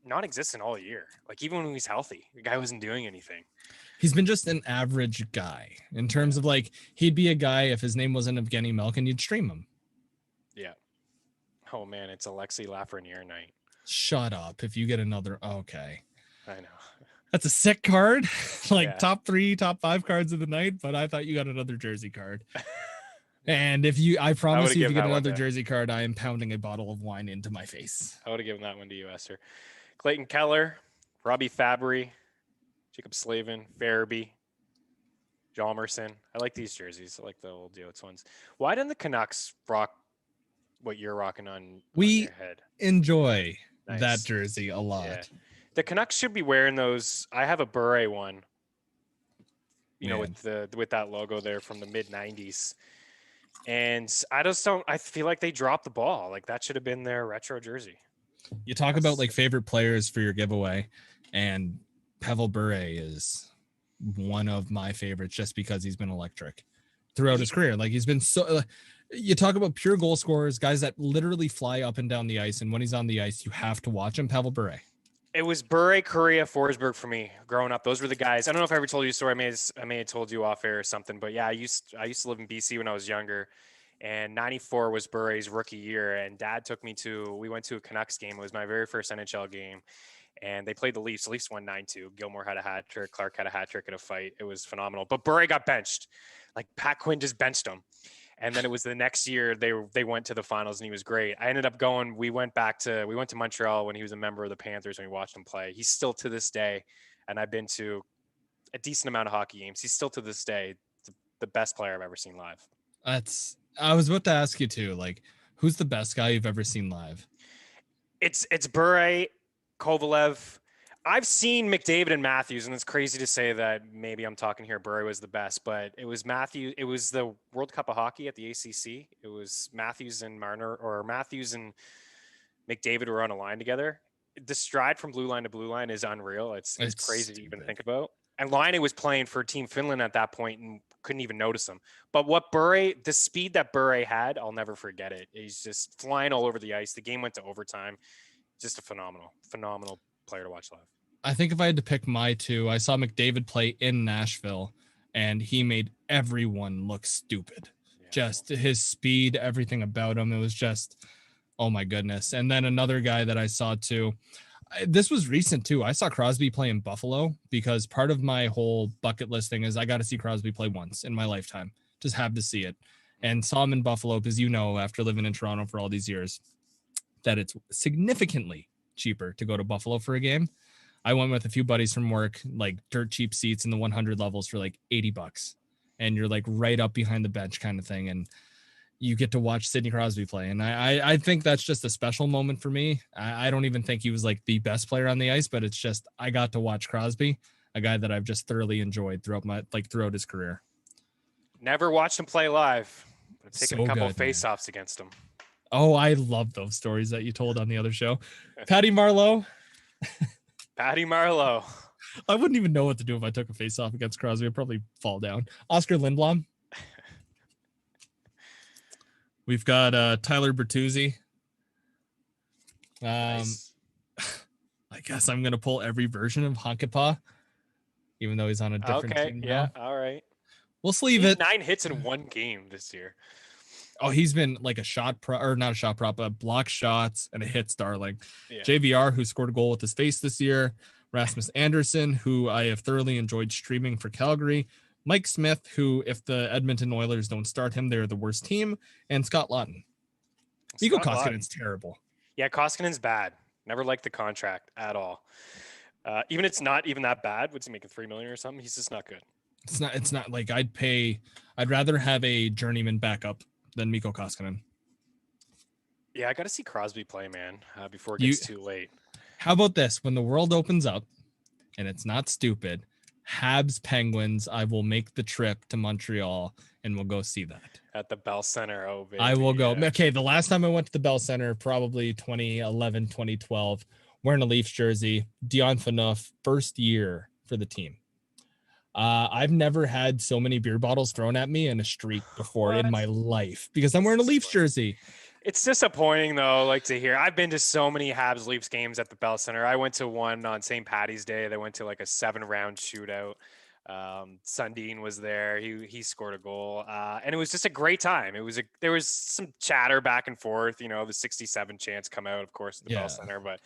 non-existent all year. Like, even when he was healthy, the guy wasn't doing anything. He's been just an average guy in terms of he'd be a guy if his name wasn't Evgeny Malkin, you'd stream him. Yeah. Oh man, it's Alexei Lafreniere night. Shut up. If you get another, okay. I know. That's a sick card. Top 3, top 5 cards of the night, but I thought you got another jersey card. And I promise you, if you get another jersey card, I am pounding a bottle of wine into my face. I would have given that one to you, Esther. Clayton Keller, Robbie Fabry, Jacob Slavin, Farabee, Jalmerson. I like these jerseys. I like the old Yotes ones. Why didn't the Canucks rock what you're rocking on your head? Enjoy that jersey a lot. Yeah. The Canucks should be wearing those. I have a Bure one, with that logo there from the mid 90s. And I feel like they dropped the ball. Like, that should have been their retro jersey. You talk about favorite players for your giveaway, and Pavel Bure is one of my favorites just because he's been electric throughout his career. He's been so. You talk about pure goal scorers, guys that literally fly up and down the ice, and when he's on the ice, you have to watch him. Pavel Bure. It was Bure, Correa, Forsberg for me growing up. Those were the guys. I don't know if I ever told you a story. I may have told you off air or something, but yeah, I used to live in BC when I was younger, And 94 was Bure's rookie year. And Dad took me we went to a Canucks game. It was my very first NHL game. And they played the Leafs. The Leafs won 9-2. Gilmore had a hat trick. Clark had a hat trick in a fight. It was phenomenal. But Bure got benched. Like Pat Quinn just benched him. And then it was the next year they went to the finals and he was great. I ended up going. We went to Montreal when he was a member of the Panthers and we watched him play. He's still to this day, and I've been to a decent amount of hockey games. He's still to this day the best player I've ever seen live. I was about to ask you too. Like, who's the best guy you've ever seen live? It's Bure, Kovalev. I've seen McDavid and Matthews, and it's crazy to say that maybe I'm talking here. Bure was the best, but it was Matthews. It was the World Cup of Hockey at the ACC. It was Matthews and Marner, or Matthews and McDavid were on a line together. The stride from blue line to blue line is unreal. It's crazy to even think about. And Laine was playing for Team Finland at that point and couldn't even notice him. But the speed that Bure had, I'll never forget it. He's just flying all over the ice. The game went to overtime. Just a phenomenal player to watch live. I think if I had to pick my two, I saw McDavid play in Nashville, and he made everyone look stupid. Yeah. Just his speed, everything about him. It was just, oh my goodness. And then another guy that I saw too, this was recent too. I saw Crosby play in Buffalo because part of my whole bucket list thing is I got to see Crosby play once in my lifetime. Just have to see it. And saw him in Buffalo because, after living in Toronto for all these years, that it's significantly cheaper to go to Buffalo for a game. I went with a few buddies from work, like dirt cheap seats in the 100 levels for like $80. And you're like right up behind the bench kind of thing. And you get to watch Sidney Crosby play. And I think that's just a special moment for me. I don't even think he was like the best player on the ice, but it's just, I got to watch Crosby, a guy that I've just thoroughly enjoyed throughout his career. Never watched him play live. I've taken a couple of face-offs against him. Oh, I love those stories that you told on the other show. Patty Marleau. Patty Marleau. I wouldn't even know what to do if I took a face-off against Crosby. I'd probably fall down. Oscar Lindblom. We've got Tyler Bertuzzi. Nice. I guess I'm going to pull every version of Hankapaa, even though he's on a different team now. Yeah, all right. We'll sleeve it. 9 hits in one game this year. Oh, he's been like not a shot prop, but block shots and a hits darling. Yeah. JVR, who scored a goal with his face this year. Rasmus Anderson, who I have thoroughly enjoyed streaming for Calgary. Mike Smith, who, if the Edmonton Oilers don't start him, they're the worst team. And Scott Laughton. Mikko Koskinen's terrible. Yeah, Koskinen's bad. Never liked the contract at all. Even it's not even that bad. What's he making, $3 million or something? He's just not good. It's not like I'd rather have a journeyman backup than Mikko Koskinen. Yeah, I got to see Crosby play, man, before it gets too late. How about this? When the world opens up, and it's not stupid, Habs Penguins, I will make the trip to Montreal, and we'll go see that. At the Bell Center, oh, baby. I will go. Okay, the last time I went to the Bell Center, probably 2011, 2012, wearing a Leafs jersey. Dion Phaneuf, first year for the team. I've never had so many beer bottles thrown at me in a street before in my life because I'm wearing a Leafs jersey. It's disappointing though, like to hear. I've been to so many Habs Leafs games at the Bell Center. I went to one on St. Patty's Day. They went to like a 7-round shootout. Sundin was there. He scored a goal. And it was just a great time. There was some chatter back and forth, the 67 chants come out, of course, at the Bell Center, but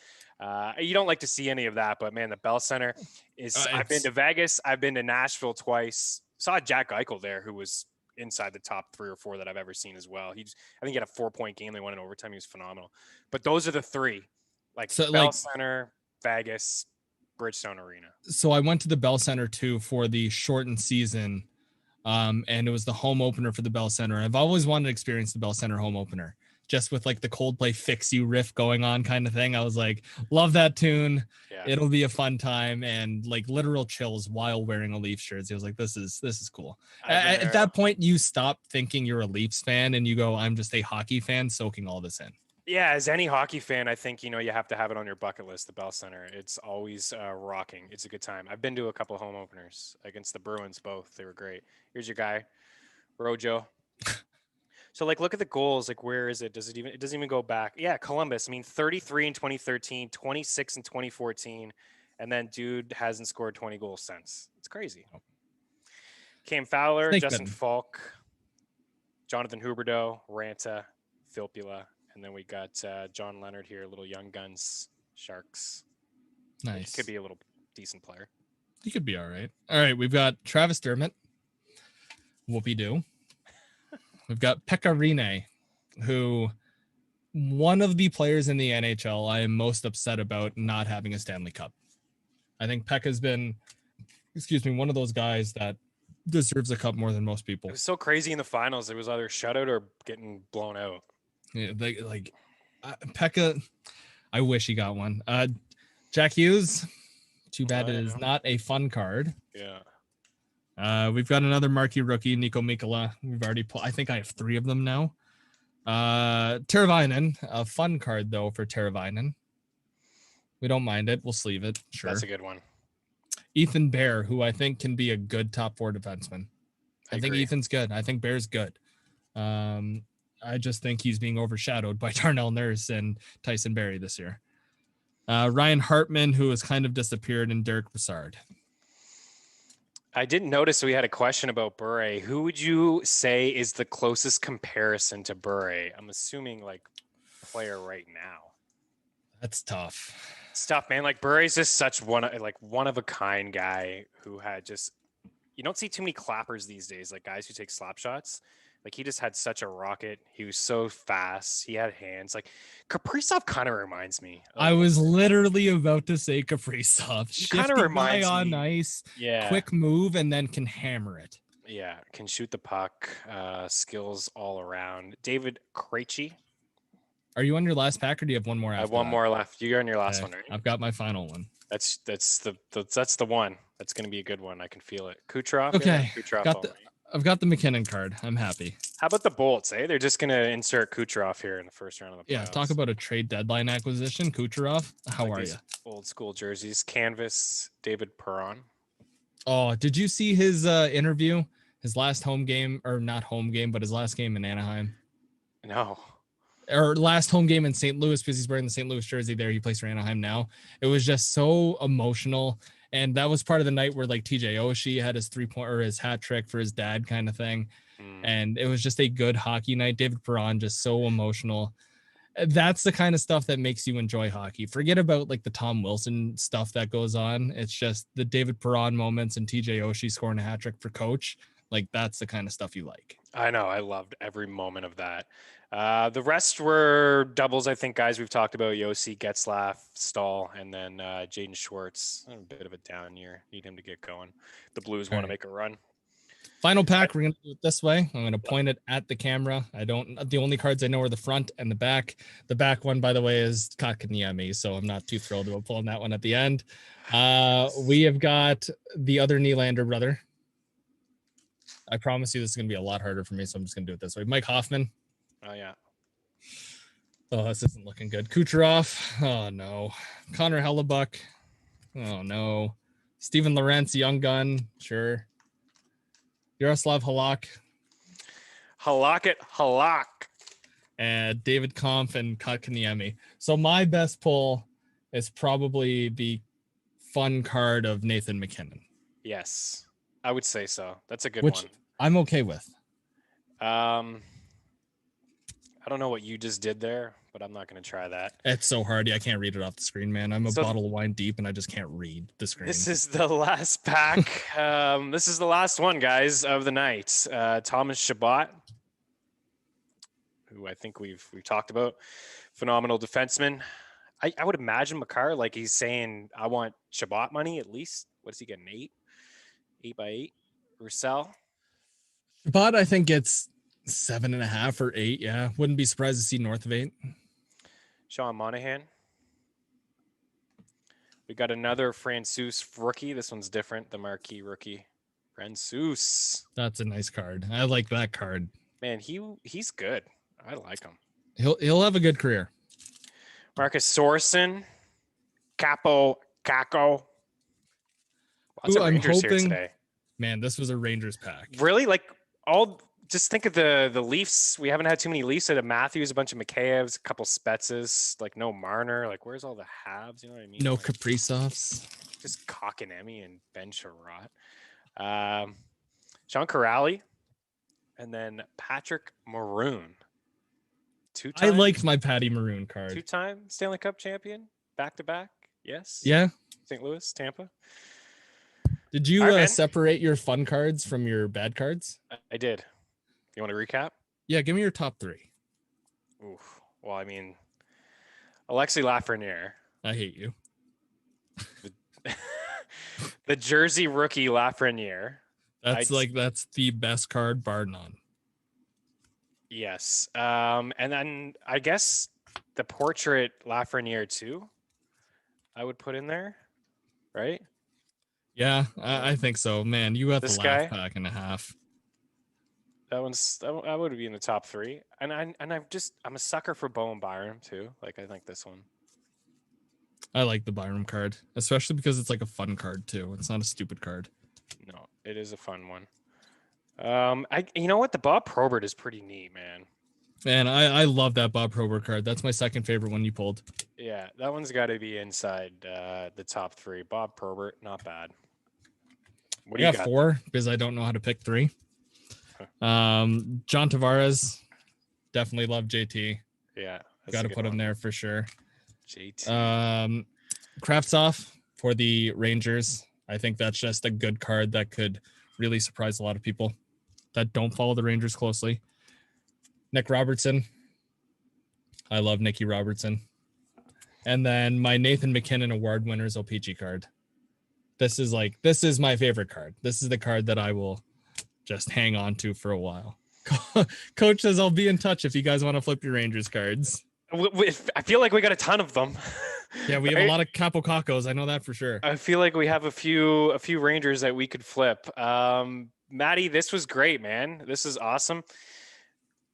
you don't like to see any of that. But man, the Bell Center is, I've been to Vegas. I've been to Nashville twice. Saw Jack Eichel there, who was inside the top 3 or 4 that I've ever seen as well. I think he had a 4-point game. They won in overtime. He was phenomenal. But those are the 3, Bell Center, Vegas, Bridgestone Arena. So I went to the Bell Center too for the shortened season. And it was the home opener for the Bell Center. I've always wanted to experience the Bell Center home opener, just with like the Coldplay Fix You riff going on kind of thing. I was like, love that tune. Yeah. It'll be a fun time, and like literal chills while wearing a Leafs jersey. I was like, this is cool. At that point, you stop thinking you're a Leafs fan and you go, I'm just a hockey fan soaking all this in. Yeah, as any hockey fan, I think, you have to have it on your bucket list, the Bell Center. It's always rocking. It's a good time. I've been to a couple of home openers against the Bruins, both. They were great. Here's your guy, Rojo. So, look at the goals. Where is it? It doesn't even go back. Yeah, Columbus. 33 in 2013, 26 in 2014. And then dude hasn't scored 20 goals since. It's crazy. Cam Fowler, Justin Falk. Jonathan Huberdeau, Ranta, Filppula, and then we got John Leonard here, little young guns, Sharks. Nice. He could be a little decent player. He could be all right. All right, we've got Travis Dermott. Whoopie-doo. We've got Pekka Rinne, who one of the players in the NHL I am most upset about not having a Stanley Cup. I think Pekka's been, one of those guys that deserves a cup more than most people. It was so crazy in the finals. It was either shutout or getting blown out. Yeah, Pekka, I wish he got one. Jack Hughes, too bad it is not a fun card. Yeah. We've got another marquee rookie, Nico Mikkola. We've already I think I have 3 of them now. Teravainen, a fun card though for Teravainen. We don't mind it. We'll sleeve it. Sure. That's a good one. Ethan Bear, who I think can be a good top 4 defenseman. I think Ethan's good. I think Bear's good. I just think he's being overshadowed by Darnell Nurse and Tyson Barrie this year. Ryan Hartman, who has kind of disappeared, and Derek Brassard. I didn't notice we had a question about Bure. Who would you say is the closest comparison to Bure? I'm assuming like player right now. That's tough. It's tough, man. Like Bure's just such one of a kind guy who had just, you don't see too many clappers these days, like guys who take slap shots. Like he just had such a rocket. He was so fast. He had hands. Like Kaprizov kind of reminds me. I was literally about to say Kaprizov. He kind of reminds me on ice. Yeah. Quick move and then can hammer it. Yeah, can shoot the puck. Skills all around. David Krejci. Are you on your last pack or do you have one more? I have one more left. You're on your last one, right? I've got my final one. That's the one. That's going to be a good one. I can feel it. Kucherov. Okay. Yeah, Kucherov I've got the McKinnon card. I'm happy. How about the Bolts? They're just going to insert Kucherov here in the first round of the playoffs. Yeah, talk about a trade deadline acquisition. Kucherov, how are you? Old school jerseys. Canvas, David Perron. Oh, did you see his interview? His last home game, or not home game, but his last game in Anaheim? No. Or last home game in St. Louis, because he's wearing the St. Louis jersey there. He plays for Anaheim now. It was just so emotional. And that was part of the night where like TJ Oshie had his 3-point or his hat trick for his dad kind of thing. And it was just a good hockey night. David Perron, just so emotional. That's the kind of stuff that makes you enjoy hockey. Forget about like the Tom Wilson stuff that goes on. It's just the David Perron moments and TJ Oshie scoring a hat trick for coach. Like that's the kind of stuff you like. I know. I loved every moment of that. The rest were doubles, I think, guys we've talked about. Yossi, Getzlaff, Stahl, and then Jaden Schwartz. A bit of a down year. Need him to get going. The Blues want to make a run. Final pack. We're going to do it this way. I'm going to point it at the camera. The only cards I know are the front and the back. The back one, by the way, is Kotkaniemi, so I'm not too thrilled about pulling that one at the end. We have got the other Nylander brother. I promise you this is going to be a lot harder for me, so I'm just going to do it this way. Mike Hoffman. Oh, yeah. Oh, this isn't looking good. Kucherov. Oh, no. Connor Hellebuyck. Oh, no. Steven Lorentz, young gun. Sure. Yaroslav Halak. Halak. And David Kampf and Kotkaniemi. So my best pull is probably the fun card of Nathan McKinnon. Yes, I would say so. That's a good one. I'm okay with. I don't know what you just did there, but I'm not going to try that. It's so hard. I can't read it off the screen, man. I'm a bottle of wine deep, and I just can't read the screen. This is the last pack. This is the last one, guys, of the night. Thomas Chabot, who I think we've talked about. Phenomenal defenseman. I would imagine Makar, like he's saying, I want Chabot money at least. What does he get, an 8? 8x8? Roussel? Chabot, I think it's 7.5 or 8. Yeah, wouldn't be surprised to see north of 8. Sean Monahan. We got another Francouz rookie. This one's different. The marquee rookie, Francouz. That's a nice card. I like that card. Man, he's good. I like him. He'll have a good career. Marcus Sorensen, Kako. Lots of Rangers here today. Man, this was a Rangers pack. Really? Like just think of the Leafs. We haven't had too many Leafs. A Matthews, a bunch of Mikheyevs, a couple Spetzes, like no Marner. Like where's all the halves? You know what I mean? No like, Kaprizovs. Just Kotkaniemi and Ben Sherratt. Sean Corrali. And then Patrick Maroon. I liked my Patty Maroon card. 2-time Stanley Cup champion, back-to-back. Yes. Yeah. St. Louis, Tampa. Did you separate your fun cards from your bad cards? I did. You want to recap? Yeah, give me your top 3. Oof. Well, I mean, Alexis Lafreniere. I hate you. The Jersey rookie Lafreniere. That's the best card, bar none. Yes. And then I guess the portrait Lafreniere too, I would put in there, right? Yeah, I think so. Man, you got this the guy, laugh pack and a half. That would be in the top 3. And I'm a sucker for Bo and Byram too. Like, I think this one. I like the Byram card, especially because it's like a fun card too. It's not a stupid card. No, it is a fun one. You know what? The Bob Probert is pretty neat, man. Man, I love that Bob Probert card. That's my second favorite one you pulled. Yeah, that one's got to be inside the top 3. Bob Probert, not bad. What do you got? 4 because I don't know how to pick 3. John Tavares, definitely love JT. Yeah, got to put him there for sure. JT. Kravtsov for the Rangers. I think that's just a good card that could really surprise a lot of people that don't follow the Rangers closely. Nick Robertson. I love Nicky Robertson. And then my Nathan McKinnon Award winners OPG card. This is my favorite card. This is the card that I will just hang on to for a while. Coach says I'll be in touch if you guys want to flip your Rangers cards. I feel like we got a ton of them. Yeah, we have a lot of Capo Cacos. I know that for sure. I feel like we have a few Rangers that we could flip. Maddie, this was great, man. This is awesome.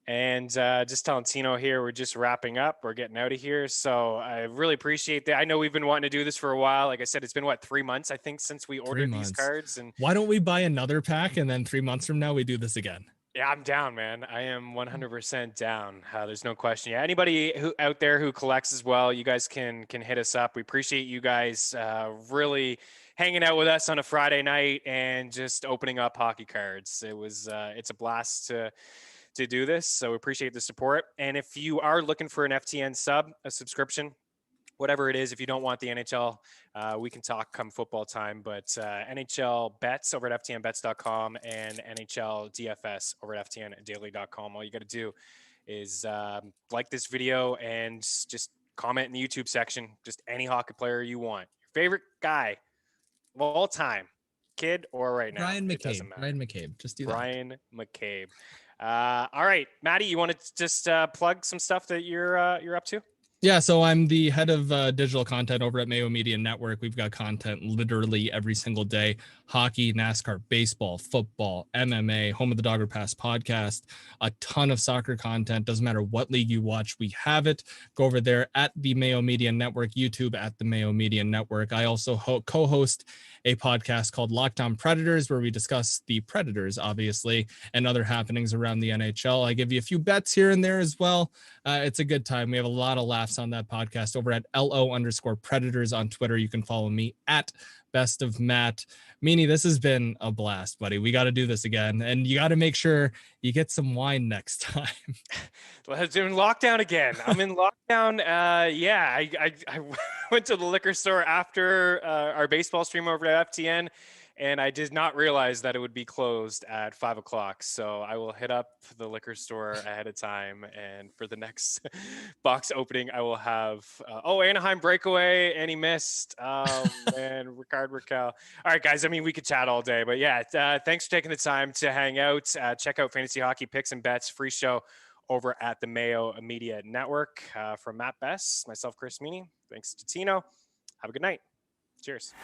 And just telling Tino here, we're just wrapping up. We're getting out of here. So I really appreciate that. I know we've been wanting to do this for a while. Like I said, it's been 3 months, I think, since we ordered these cards. And why don't we buy another pack and then 3 months from now we do this again? Yeah, I'm down, man. I am 100% down. There's no question. Yeah, anybody who out there who collects as well, you guys can hit us up. We appreciate you guys really hanging out with us on a Friday night and just opening up hockey cards. It's a blast to do this. So we appreciate the support. And if you are looking for an FTN sub, a subscription, whatever it is, if you don't want the NHL, we can talk come football time. But NHL Bets over at FTNBets.com and NHL DFS over at FTNDaily.com. All you got to do is like this video and just comment in the YouTube section, just any hockey player you want. Your favorite guy of all time, kid or right now. Brian McCabe. Just do that. Brian McCabe. All right, Maddie, you want to just plug some stuff that you're up to? Yeah, so I'm the head of digital content over at Mayo Media Network. We've got content literally every single day. Hockey, NASCAR, baseball, football, MMA, Home of the Dogger Pass podcast, a ton of soccer content. Doesn't matter what league you watch, we have it. Go over there at the Mayo Media Network, YouTube at the Mayo Media Network. I also co-host a podcast called Locked On Predators, where we discuss the Predators, obviously, and other happenings around the NHL. I give you a few bets here and there as well. It's a good time. We have a lot of laughs on that podcast over at LO_Predators on Twitter. You can follow me at Best of Matt. Meaney, this has been a blast, buddy. We got to do this again, and you got to make sure you get some wine next time. Well, I'm in lockdown again. I'm in lockdown. I went to the liquor store after our baseball stream over at FTN, and I did not realize that it would be closed at 5:00. So I will hit up the liquor store ahead of time. And for the next box opening, I will have, Anaheim breakaway, and he missed. And Ricard Raquel. All right, guys. I mean, we could chat all day, but yeah, thanks for taking the time to hang out. Check out Fantasy Hockey Picks and Bets, free show over at the Mayo Media Network. From Matt Bess, myself, Chris Meaney. Thanks to Tino. Have a good night. Cheers.